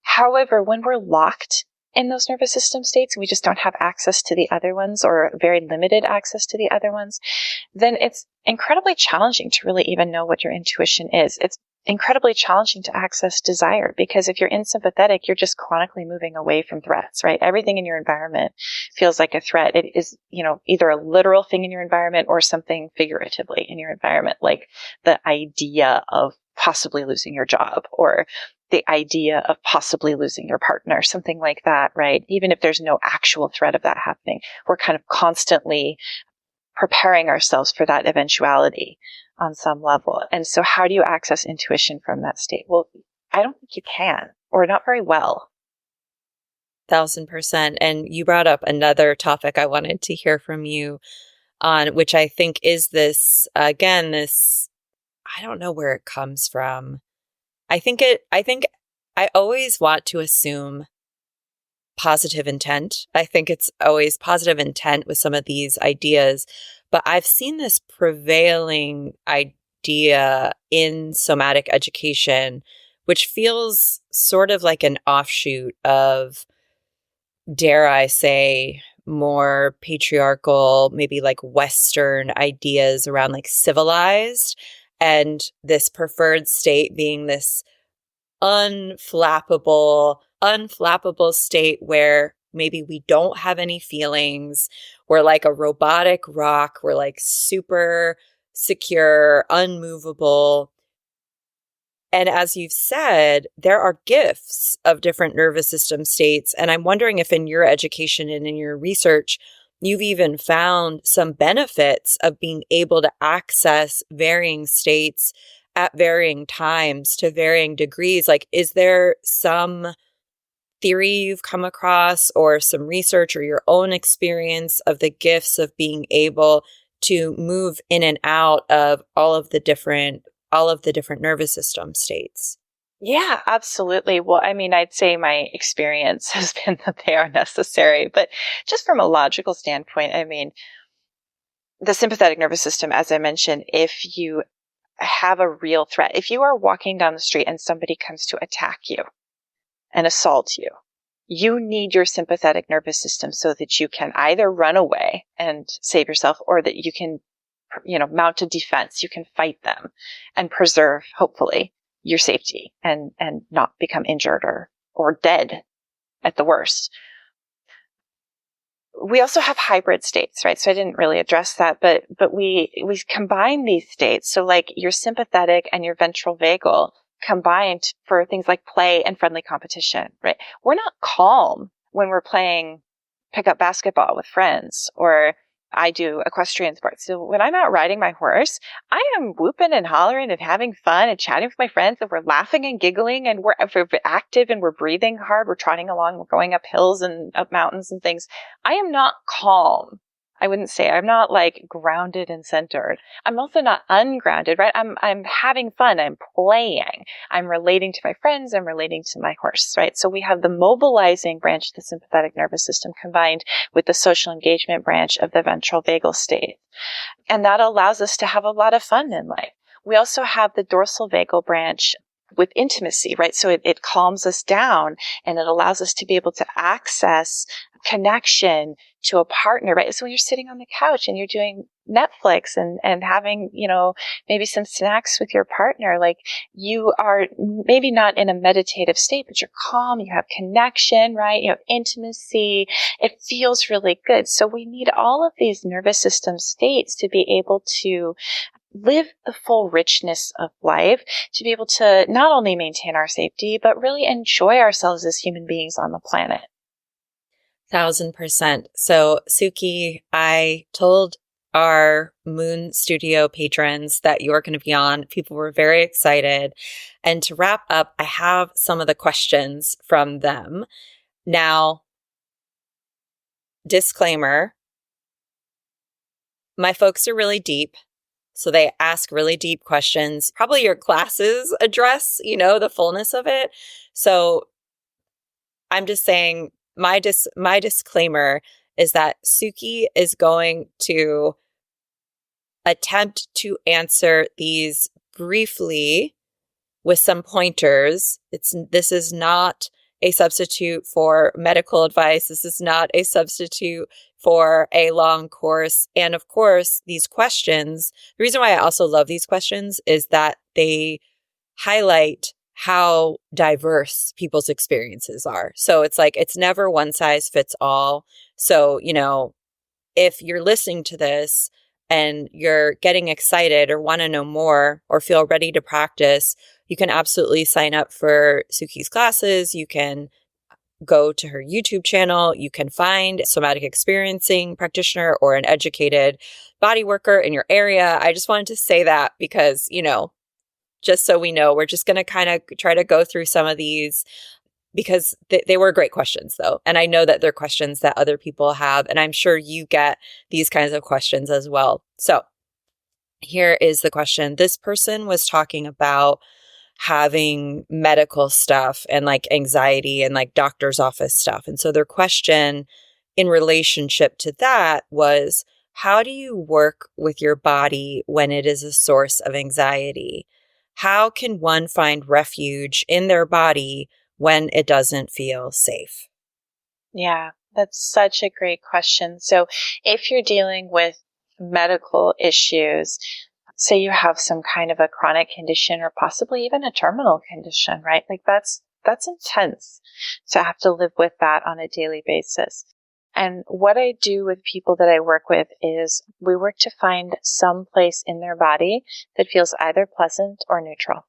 However, when we're locked in those nervous system states, we just don't have access to the other ones or very limited access to the other ones, then it's incredibly challenging to really even know what your intuition is. It's incredibly challenging to access desire because if you're in sympathetic, you're just chronically moving away from threats, right? Everything in your environment feels like a threat. It is, either a literal thing in your environment or something figuratively in your environment, like the idea of possibly losing your job or the idea of possibly losing your partner, something like that, right? Even if there's no actual threat of that happening, we're kind of constantly preparing ourselves for that eventuality on some level. And so how do you access intuition from that state? Well, I don't think you can, or not very well. 1,000%. And you brought up another topic I wanted to hear from you on, which I think is this, again, this, I don't know where it comes from. I think I always want to assume positive intent. I think it's always positive intent with some of these ideas, but I've seen this prevailing idea in somatic education, which feels sort of like an offshoot of, dare I say, more patriarchal, maybe like Western ideas around like civilized, and this preferred state being this unflappable state where maybe we don't have any feelings. We're like a robotic rock. We're like super secure, unmovable. And as you've said, there are gifts of different nervous system states. And I'm wondering if in your education and in your research, you've even found some benefits of being able to access varying states at varying times to varying degrees. Like, is there some theory you've come across or some research or your own experience of the gifts of being able to move in and out of all of the different nervous system states? Yeah, absolutely. Well, I mean, I'd say my experience has been that they are necessary, but just from a logical standpoint, I mean, the sympathetic nervous system, as I mentioned, if you have a real threat, if you are walking down the street and somebody comes to attack you and assault you, you need your sympathetic nervous system so that you can either run away and save yourself or that you can, mount a defense. You can fight them and preserve, hopefully, your safety and not become injured or dead at the worst. We also have hybrid states, right? So I didn't really address that, but we combine these states. So like your sympathetic and your ventral vagal combined for things like play and friendly competition, right? We're not calm when we're playing pickup basketball with friends, or I do equestrian sports. So when I'm out riding my horse, I am whooping and hollering and having fun and chatting with my friends, and we're laughing and giggling, and we're active and we're breathing hard. We're trotting along, we're going up hills and up mountains and things. I am not calm. I wouldn't say I'm not like grounded and centered. I'm also not ungrounded, right? I'm having fun. I'm playing. I'm relating to my friends. I'm relating to my horse, right? So we have the mobilizing branch of the sympathetic nervous system combined with the social engagement branch of the ventral vagal state. And that allows us to have a lot of fun in life. We also have the dorsal vagal branch with intimacy, right? So it calms us down and it allows us to be able to access connection to a partner, right? So when you're sitting on the couch and you're doing Netflix and having, maybe some snacks with your partner, like you are maybe not in a meditative state, but you're calm, you have connection, right? You have intimacy. It feels really good. So we need all of these nervous system states to be able to live the full richness of life, to be able to not only maintain our safety, but really enjoy ourselves as human beings on the planet. 1,000%. So, Sukie, I told our Moon Studio patrons that you're going to be on. People were very excited. And to wrap up, I have some of the questions from them. Now, disclaimer, my folks are really deep. So they ask really deep questions. Probably your classes address, the fullness of it. So I'm just saying my disclaimer is that Sukie is going to attempt to answer these briefly with some pointers. This is not a substitute for medical advice. This is not a substitute for a long course. And of course, these questions, the reason why I also love these questions is that they highlight how diverse people's experiences are. So it's never one size fits all. So, if you're listening to this and you're getting excited or want to know more or feel ready to practice, you can absolutely sign up for Sukie's classes. You can go to her YouTube channel. You can find a somatic experiencing practitioner or an educated body worker in your area. I just wanted to say that because, just so we know, we're just going to kind of try to go through some of these because they were great questions, though. And I know that they're questions that other people have. And I'm sure you get these kinds of questions as well. So here is the question. This person was talking about having medical stuff and like anxiety and like doctor's office stuff. And so their question in relationship to that was, how do you work with your body when it is a source of anxiety? How can one find refuge in their body when it doesn't feel safe? Yeah, that's such a great question. So if you're dealing with medical issues, say you have some kind of a chronic condition or possibly even a terminal condition, right? Like that's intense to have to live with that on a daily basis. And what I do with people that I work with is we work to find some place in their body that feels either pleasant or neutral.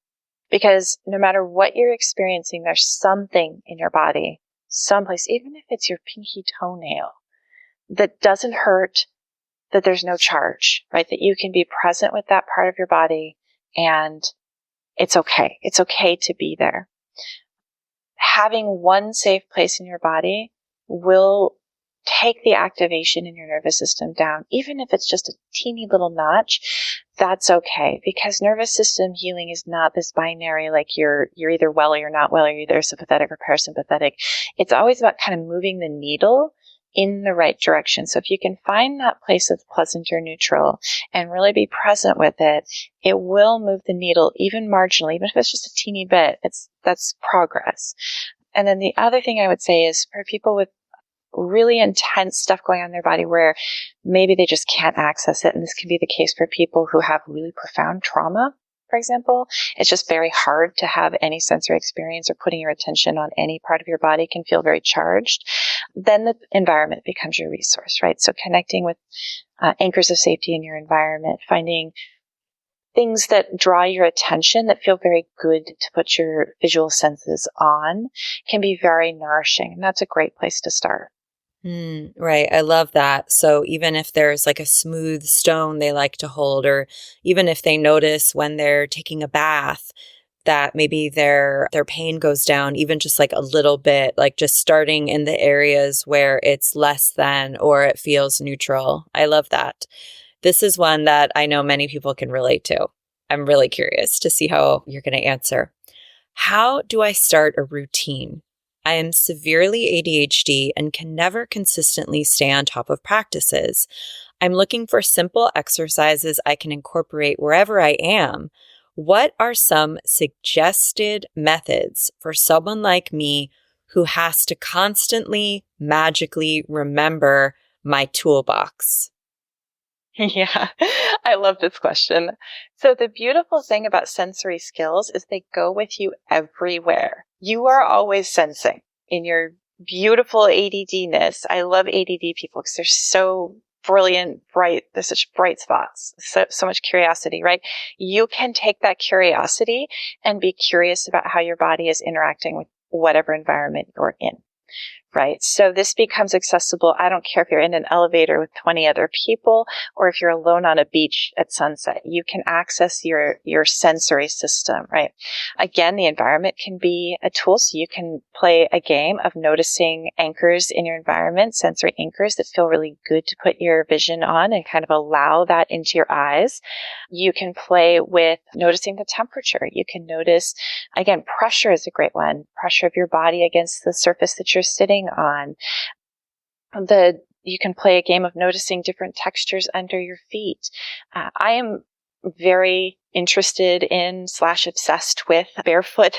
Because no matter what you're experiencing, there's something in your body, someplace, even if it's your pinky toenail, that doesn't hurt, that there's no charge, right? That you can be present with that part of your body and it's okay. It's okay to be there. Having one safe place in your body will take the activation in your nervous system down. Even if it's just a teeny little notch, that's okay, because nervous system healing is not this binary, like you're either well or you're not well, or you're either sympathetic or parasympathetic. It's always about kind of moving the needle in the right direction. So if you can find that place that's pleasant or neutral and really be present with it, it will move the needle even marginally, even if it's just a teeny bit. That's progress. And then the other thing I would say is for people with really intense stuff going on in their body where maybe they just can't access it. And this can be the case for people who have really profound trauma, for example. It's just very hard to have any sensory experience, or putting your attention on any part of your body can feel very charged. Then the environment becomes your resource, right? So connecting with anchors of safety in your environment, finding things that draw your attention, that feel very good to put your visual senses on, can be very nourishing. And that's a great place to start. Right. I love that. So even if there's like a smooth stone they like to hold, or even if they notice when they're taking a bath that maybe their pain goes down, even just like a little bit, like just starting in the areas where it's less than or it feels neutral. I love that. This is one that I know many people can relate to. I'm really curious to see how you're going to answer. How do I start a routine? I am severely ADHD and can never consistently stay on top of practices. I'm looking for simple exercises I can incorporate wherever I am. What are some suggested methods for someone like me who has to constantly magically remember my toolbox? Yeah, I love this question. So the beautiful thing about sensory skills is they go with you everywhere. You are always sensing in your beautiful ADD-ness. I love ADD people because they're so brilliant, bright. They're such bright spots. So much curiosity, right? You can take that curiosity and be curious about how your body is interacting with whatever environment you're in. right? So this becomes accessible. I don't care if you're in an elevator with 20 other people or if you're alone on a beach at sunset. You can access your sensory system, right? Again, the environment can be a tool. So you can play a game of noticing anchors in your environment, sensory anchors that feel really good to put your vision on and kind of allow that into your eyes. You can play with noticing the temperature. You can notice, again, pressure is a great one. Pressure of your body against the surface that you're sitting on. You can play a game of noticing different textures under your feet. I am very interested in / obsessed with barefoot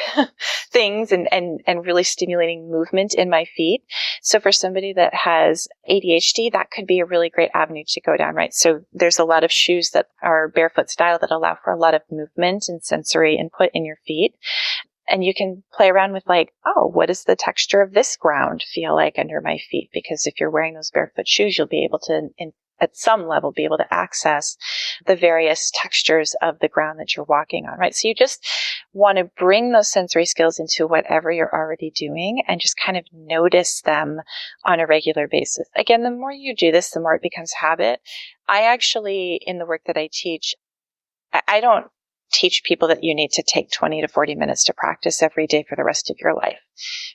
things and really stimulating movement in my feet. So for somebody that has ADHD, that could be a really great avenue to go down, right? So there's a lot of shoes that are barefoot style that allow for a lot of movement and sensory input in your feet. And you can play around with like, oh, what does the texture of this ground feel like under my feet? Because if you're wearing those barefoot shoes, you'll be able to, at some level, be able to access the various textures of the ground that you're walking on, right? So you just want to bring those sensory skills into whatever you're already doing and just kind of notice them on a regular basis. Again, the more you do this, the more it becomes habit. I actually, in the work that I teach, I don't teach people that you need to take 20 to 40 minutes to practice every day for the rest of your life,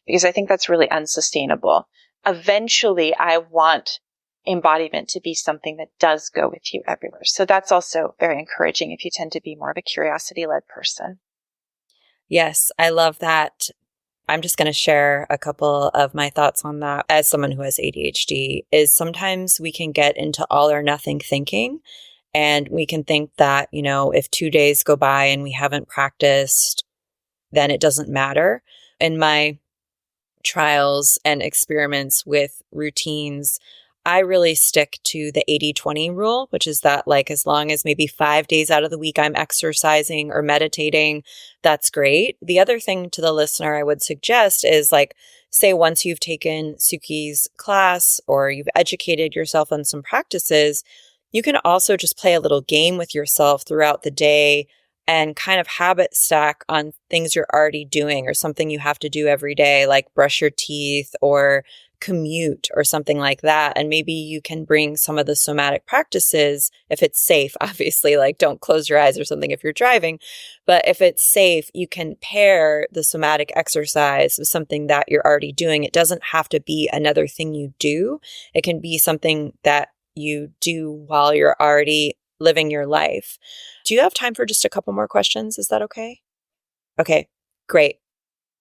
because I think that's really unsustainable. Eventually, I want embodiment to be something that does go with you everywhere. So that's also very encouraging if you tend to be more of a curiosity-led person. Yes, I love that. I'm just going to share a couple of my thoughts on that as someone who has ADHD. Is sometimes we can get into all or nothing thinking. And we can think that, if 2 days go by and we haven't practiced, then it doesn't matter. In my trials and experiments with routines, I really stick to the 80-20 rule, which is that like as long as maybe 5 days out of the week I'm exercising or meditating, that's great. The other thing to the listener I would suggest is like, say once you've taken Sukie's class or you've educated yourself on some practices, you can also just play a little game with yourself throughout the day and kind of habit stack on things you're already doing or something you have to do every day, like brush your teeth or commute or something like that. And maybe you can bring some of the somatic practices, if it's safe, obviously, like don't close your eyes or something if you're driving. But if it's safe, you can pair the somatic exercise with something that you're already doing. It doesn't have to be another thing you do. It can be something that you do while you're already living your life. Do you have time for just a couple more questions? Is that okay? Okay, great.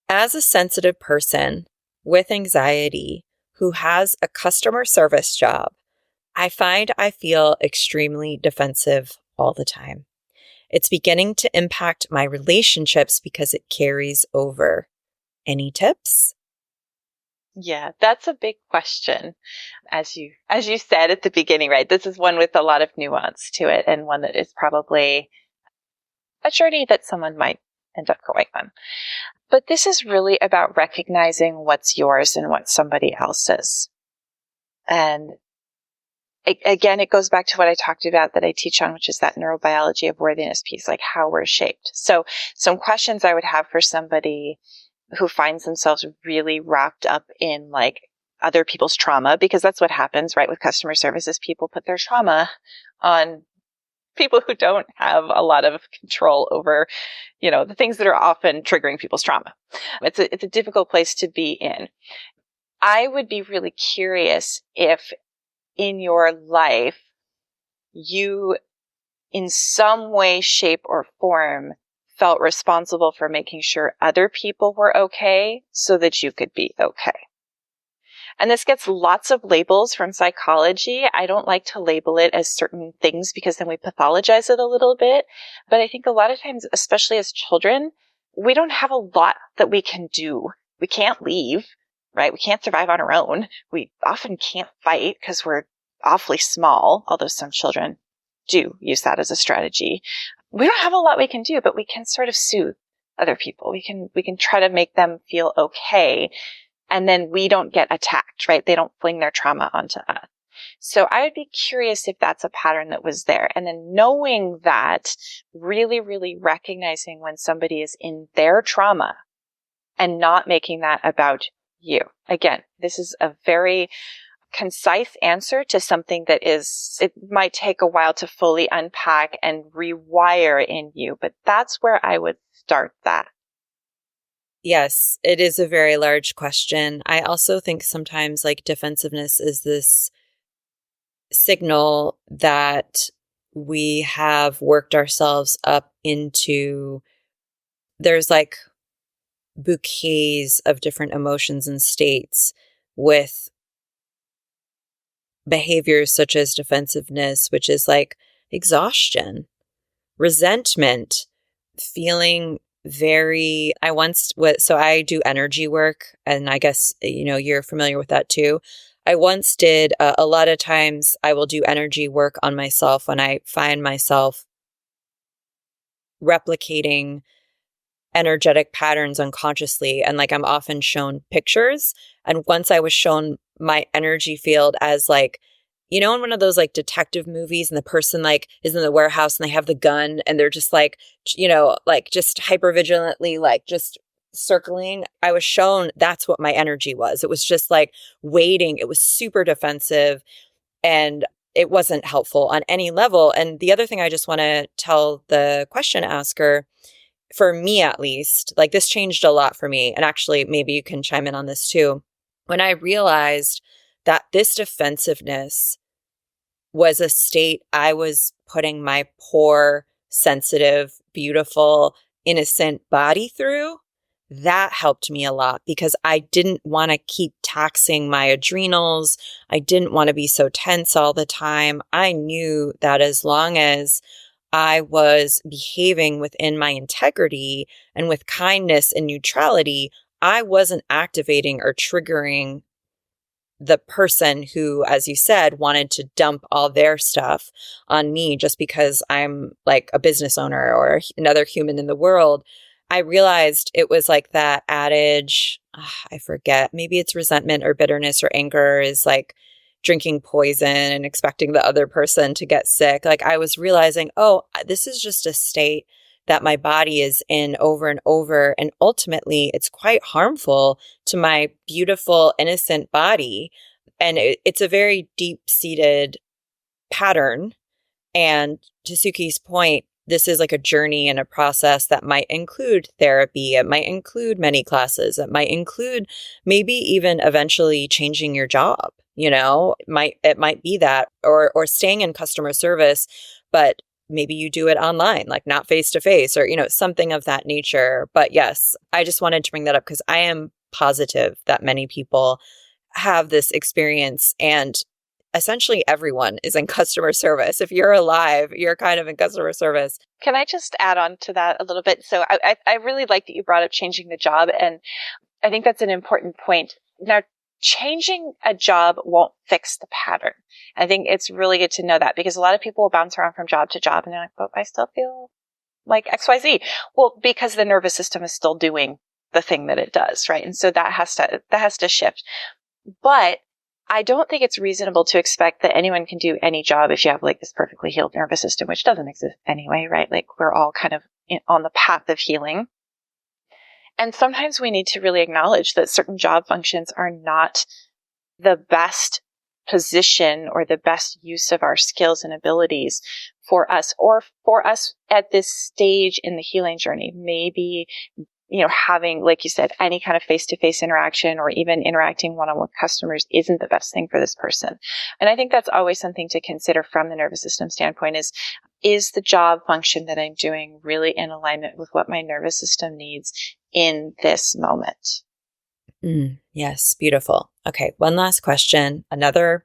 As a sensitive person with anxiety who has a customer service job, I find I feel extremely defensive all the time. It's beginning to impact my relationships because it carries over. Any tips? Yeah, that's a big question. As you said at the beginning, right? This is one with a lot of nuance to it and one that is probably a journey that someone might end up going on. But this is really about recognizing what's yours and what's somebody else's. And again, it goes back to what I talked about that I teach on, which is that neurobiology of worthiness piece, like how we're shaped. So some questions I would have for somebody who finds themselves really wrapped up in like other people's trauma, because that's what happens, right? With customer services, people put their trauma on people who don't have a lot of control over, the things that are often triggering people's trauma. It's a difficult place to be in. I would be really curious if in your life you in some way, shape, or form felt responsible for making sure other people were okay so that you could be okay. And this gets lots of labels from psychology. I don't like to label it as certain things because then we pathologize it a little bit. But I think a lot of times, especially as children, we don't have a lot that we can do. We can't leave, right? We can't survive on our own. We often can't fight because we're awfully small, although some children do use that as a strategy. We don't have a lot we can do, but we can sort of soothe other people. We can try to make them feel okay. And then we don't get attacked, right? They don't fling their trauma onto us. So I would be curious if that's a pattern that was there. And then knowing that, really, really recognizing when somebody is in their trauma and not making that about you? Again, this is a very concise answer to something that it might take a while to fully unpack and rewire in you, but that's where I would start that. Yes, it is a very large question. I also think sometimes like defensiveness is this signal that we have worked ourselves up into, there's like bouquets of different emotions and states with behaviors such as defensiveness, which is like exhaustion, resentment, feeling very, so I do energy work, and I guess, you're familiar with that too. I once did, a lot of times I will do energy work on myself when I find myself replicating energetic patterns unconsciously. And like, I'm often shown pictures. And once I was shown my energy field as like, in one of those like detective movies, and the person like is in the warehouse and they have the gun and they're just like, like just hyper vigilantly, like just circling. I was shown that's what my energy was. It was just like waiting. It was super defensive and it wasn't helpful on any level. And the other thing I just want to tell the question asker, for me at least, like this changed a lot for me. And actually, maybe you can chime in on this too. When I realized that this defensiveness was a state I was putting my poor, sensitive, beautiful, innocent body through, that helped me a lot because I didn't want to keep taxing my adrenals. I didn't want to be so tense all the time. I knew that as long as I was behaving within my integrity and with kindness and neutrality, I wasn't activating or triggering the person who, as you said, wanted to dump all their stuff on me just because I'm like a business owner or another human in the world. I realized it was like that adage, I forget, maybe it's resentment or bitterness or anger is like drinking poison and expecting the other person to get sick. Like I was realizing, oh, this is just a state that my body is in over and over. And ultimately, it's quite harmful to my beautiful, innocent body. And it's a very deep-seated pattern. And to Sukie's point, this is like a journey and a process that might include therapy. It might include many classes. It might include maybe even eventually changing your job. It might be that, or staying in customer service, but maybe you do it online, like not face to face or, something of that nature. But yes, I just wanted to bring that up because I am positive that many people have this experience, and essentially everyone is in customer service. If you're alive, you're kind of in customer service. Can I just add on to that a little bit? So I really like that you brought up changing the job. And I think that's an important point. Now, changing a job won't fix the pattern. I think it's really good to know that because a lot of people will bounce around from job to job and they're like, but I still feel like XYZ. Well, because the nervous system is still doing the thing that it does, right? And so that has to shift. But I don't think it's reasonable to expect that anyone can do any job if you have like this perfectly healed nervous system, which doesn't exist anyway, right? Like we're all kind of on the path of healing. And sometimes we need to really acknowledge that certain job functions are not the best position or the best use of our skills and abilities for us, or for us at this stage in the healing journey. Maybe, having, like you said, any kind of face-to-face interaction or even interacting one-on-one with customers isn't the best thing for this person. And I think that's always something to consider from the nervous system standpoint is the job function that I'm doing really in alignment with what my nervous system needs in this moment? Yes, beautiful. Okay, one last question, another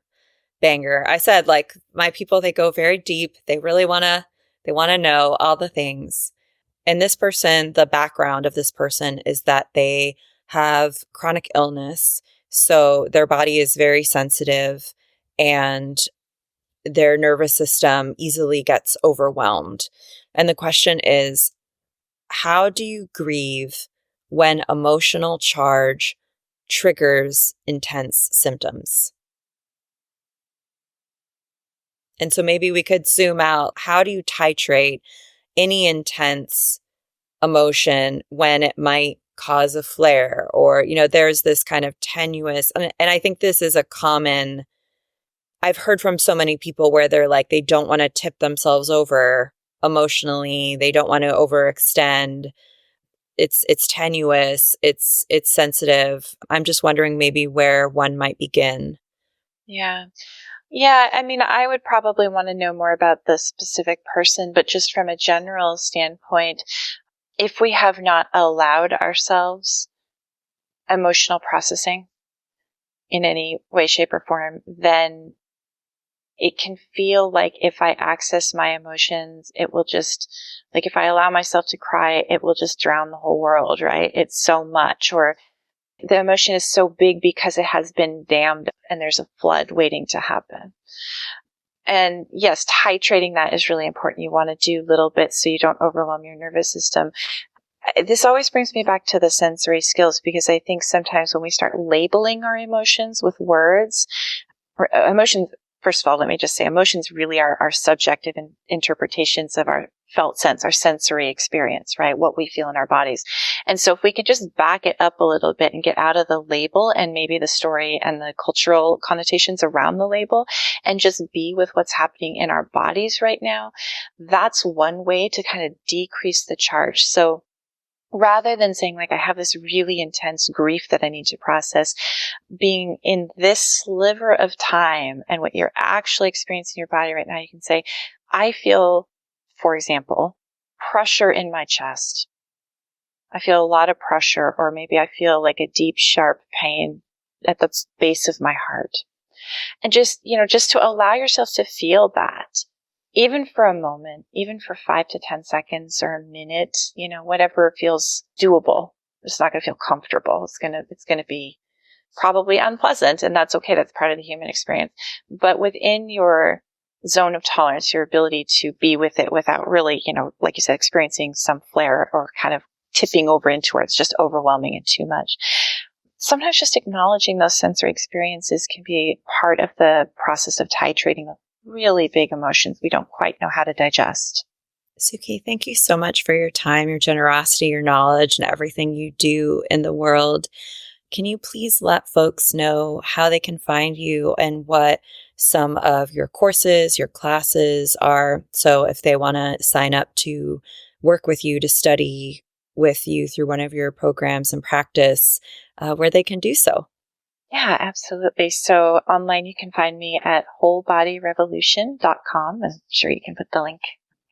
banger. I said, like, my people, they go very deep. They really want to know all the things. And this person, the background of this person is that they have chronic illness. So their body is very sensitive and their nervous system easily gets overwhelmed. And the question is, how do you grieve when emotional charge triggers intense symptoms? And so maybe we could zoom out. How do you titrate any intense emotion when it might cause a flare, or, there's this kind of tenuous, and I think this is a common, I've heard from so many people where they're like, they don't want to tip themselves over emotionally. They don't want to overextend. It's tenuous. It's sensitive. I'm just wondering maybe where one might begin. Yeah. Yeah. I mean, I would probably want to know more about the specific person, but just from a general standpoint, if we have not allowed ourselves emotional processing in any way, shape, or form, then it can feel like if I access my emotions, it will just, like if I allow myself to cry, it will just drown the whole world, right? It's so much, or the emotion is so big because it has been dammed and there's a flood waiting to happen. And yes, titrating that is really important. You want to do little bits so you don't overwhelm your nervous system. This always brings me back to the sensory skills, because I think sometimes when we start labeling our emotions with words, or emotions, first of all, let me just say, emotions really are our subjective interpretations of our felt sense, our sensory experience, right? What we feel in our bodies. And so if we could just back it up a little bit and get out of the label and maybe the story and the cultural connotations around the label, and just be with what's happening in our bodies right now, that's one way to kind of decrease the charge. So rather than saying, like, I have this really intense grief that I need to process, being in this sliver of time and what you're actually experiencing in your body right now, you can say, I feel, for example, pressure in my chest. I feel a lot of pressure, or maybe I feel like a deep, sharp pain at the base of my heart. And just to allow yourself to feel that, even for a moment, even for 5 to 10 seconds or a minute, whatever feels doable. It's not going to feel comfortable. It's going to be probably unpleasant, and that's okay. That's part of the human experience. But within your zone of tolerance, your ability to be with it without really, like you said, experiencing some flare or kind of tipping over into where it's just overwhelming and too much. Sometimes just acknowledging those sensory experiences can be part of the process of titrating really big emotions we don't quite know how to digest. Sukie, thank you so much for your time, your generosity, your knowledge, and everything you do in the world. Can you please let folks know how they can find you and what some of your courses, your classes are? So if they want to sign up to work with you, to study with you through one of your programs and practice, where they can do so. Yeah, absolutely. So online, you can find me at wholebodyrevolution.com. I'm sure you can put the link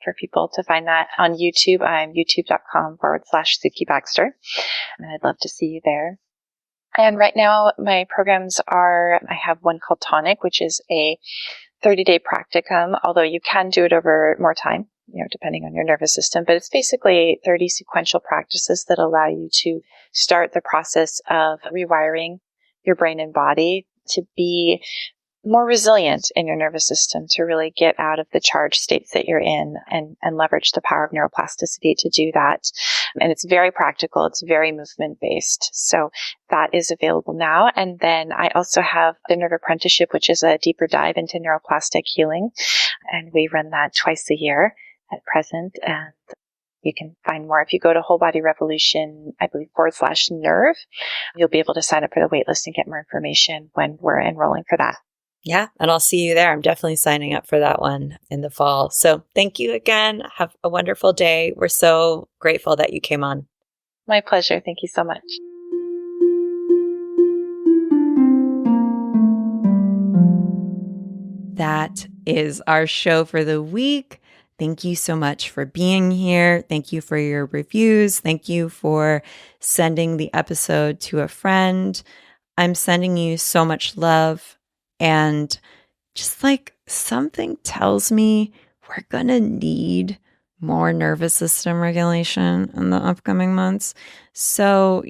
for people to find that. On YouTube, I'm youtube.com/Sukie Baxter. And I'd love to see you there. And right now, my programs I have one called Tonic, which is a 30-day practicum, although you can do it over more time, depending on your nervous system. But it's basically 30 sequential practices that allow you to start the process of rewiring your brain and body to be more resilient in your nervous system, to really get out of the charged states that you're in and leverage the power of neuroplasticity to do that. And it's very practical. It's very movement based. So that is available now. And then I also have the Nerve Apprenticeship, which is a deeper dive into neuroplastic healing. And we run that twice a year at present. And you can find more if you go to Whole Body Revolution, I believe, /nerve. You'll be able to sign up for the wait list and get more information when we're enrolling for that. Yeah, and I'll see you there. I'm definitely signing up for that one in the fall. So thank you again. Have a wonderful day. We're so grateful that you came on. My pleasure. Thank you so much. That is our show for the week. Thank you so much for being here. Thank you for your reviews. Thank you for sending the episode to a friend. I'm sending you so much love. And just like something tells me we're going to need more nervous system regulation in the upcoming months. So,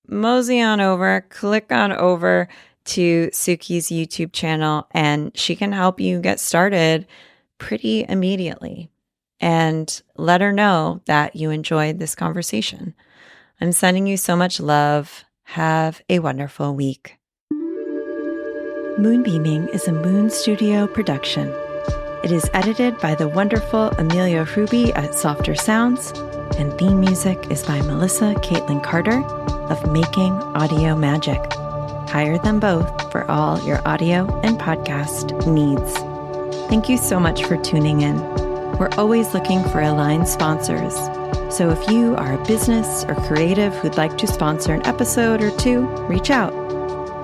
mosey on over, click on over to Sukie's YouTube channel, and she can help you get started pretty immediately, and let her know that you enjoyed this conversation. I'm sending you so much love. Have a wonderful week. Moonbeaming is a Moon Studio production. It is edited by the wonderful Amelia Ruby at Softer Sounds. and theme music is by Melissa Caitlin Carter of Making Audio Magic. Hire them both for all your audio and podcast needs. Thank you so much for tuning in. We're always looking for aligned sponsors. So if you are a business or creative who'd like to sponsor an episode or two, reach out.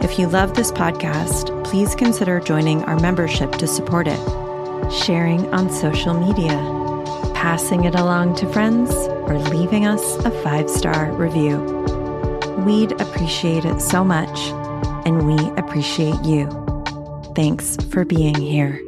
If you love this podcast, please consider joining our membership to support it, sharing on social media, passing it along to friends, or leaving us a 5-star review. We'd appreciate it so much, and we appreciate you. Thanks for being here.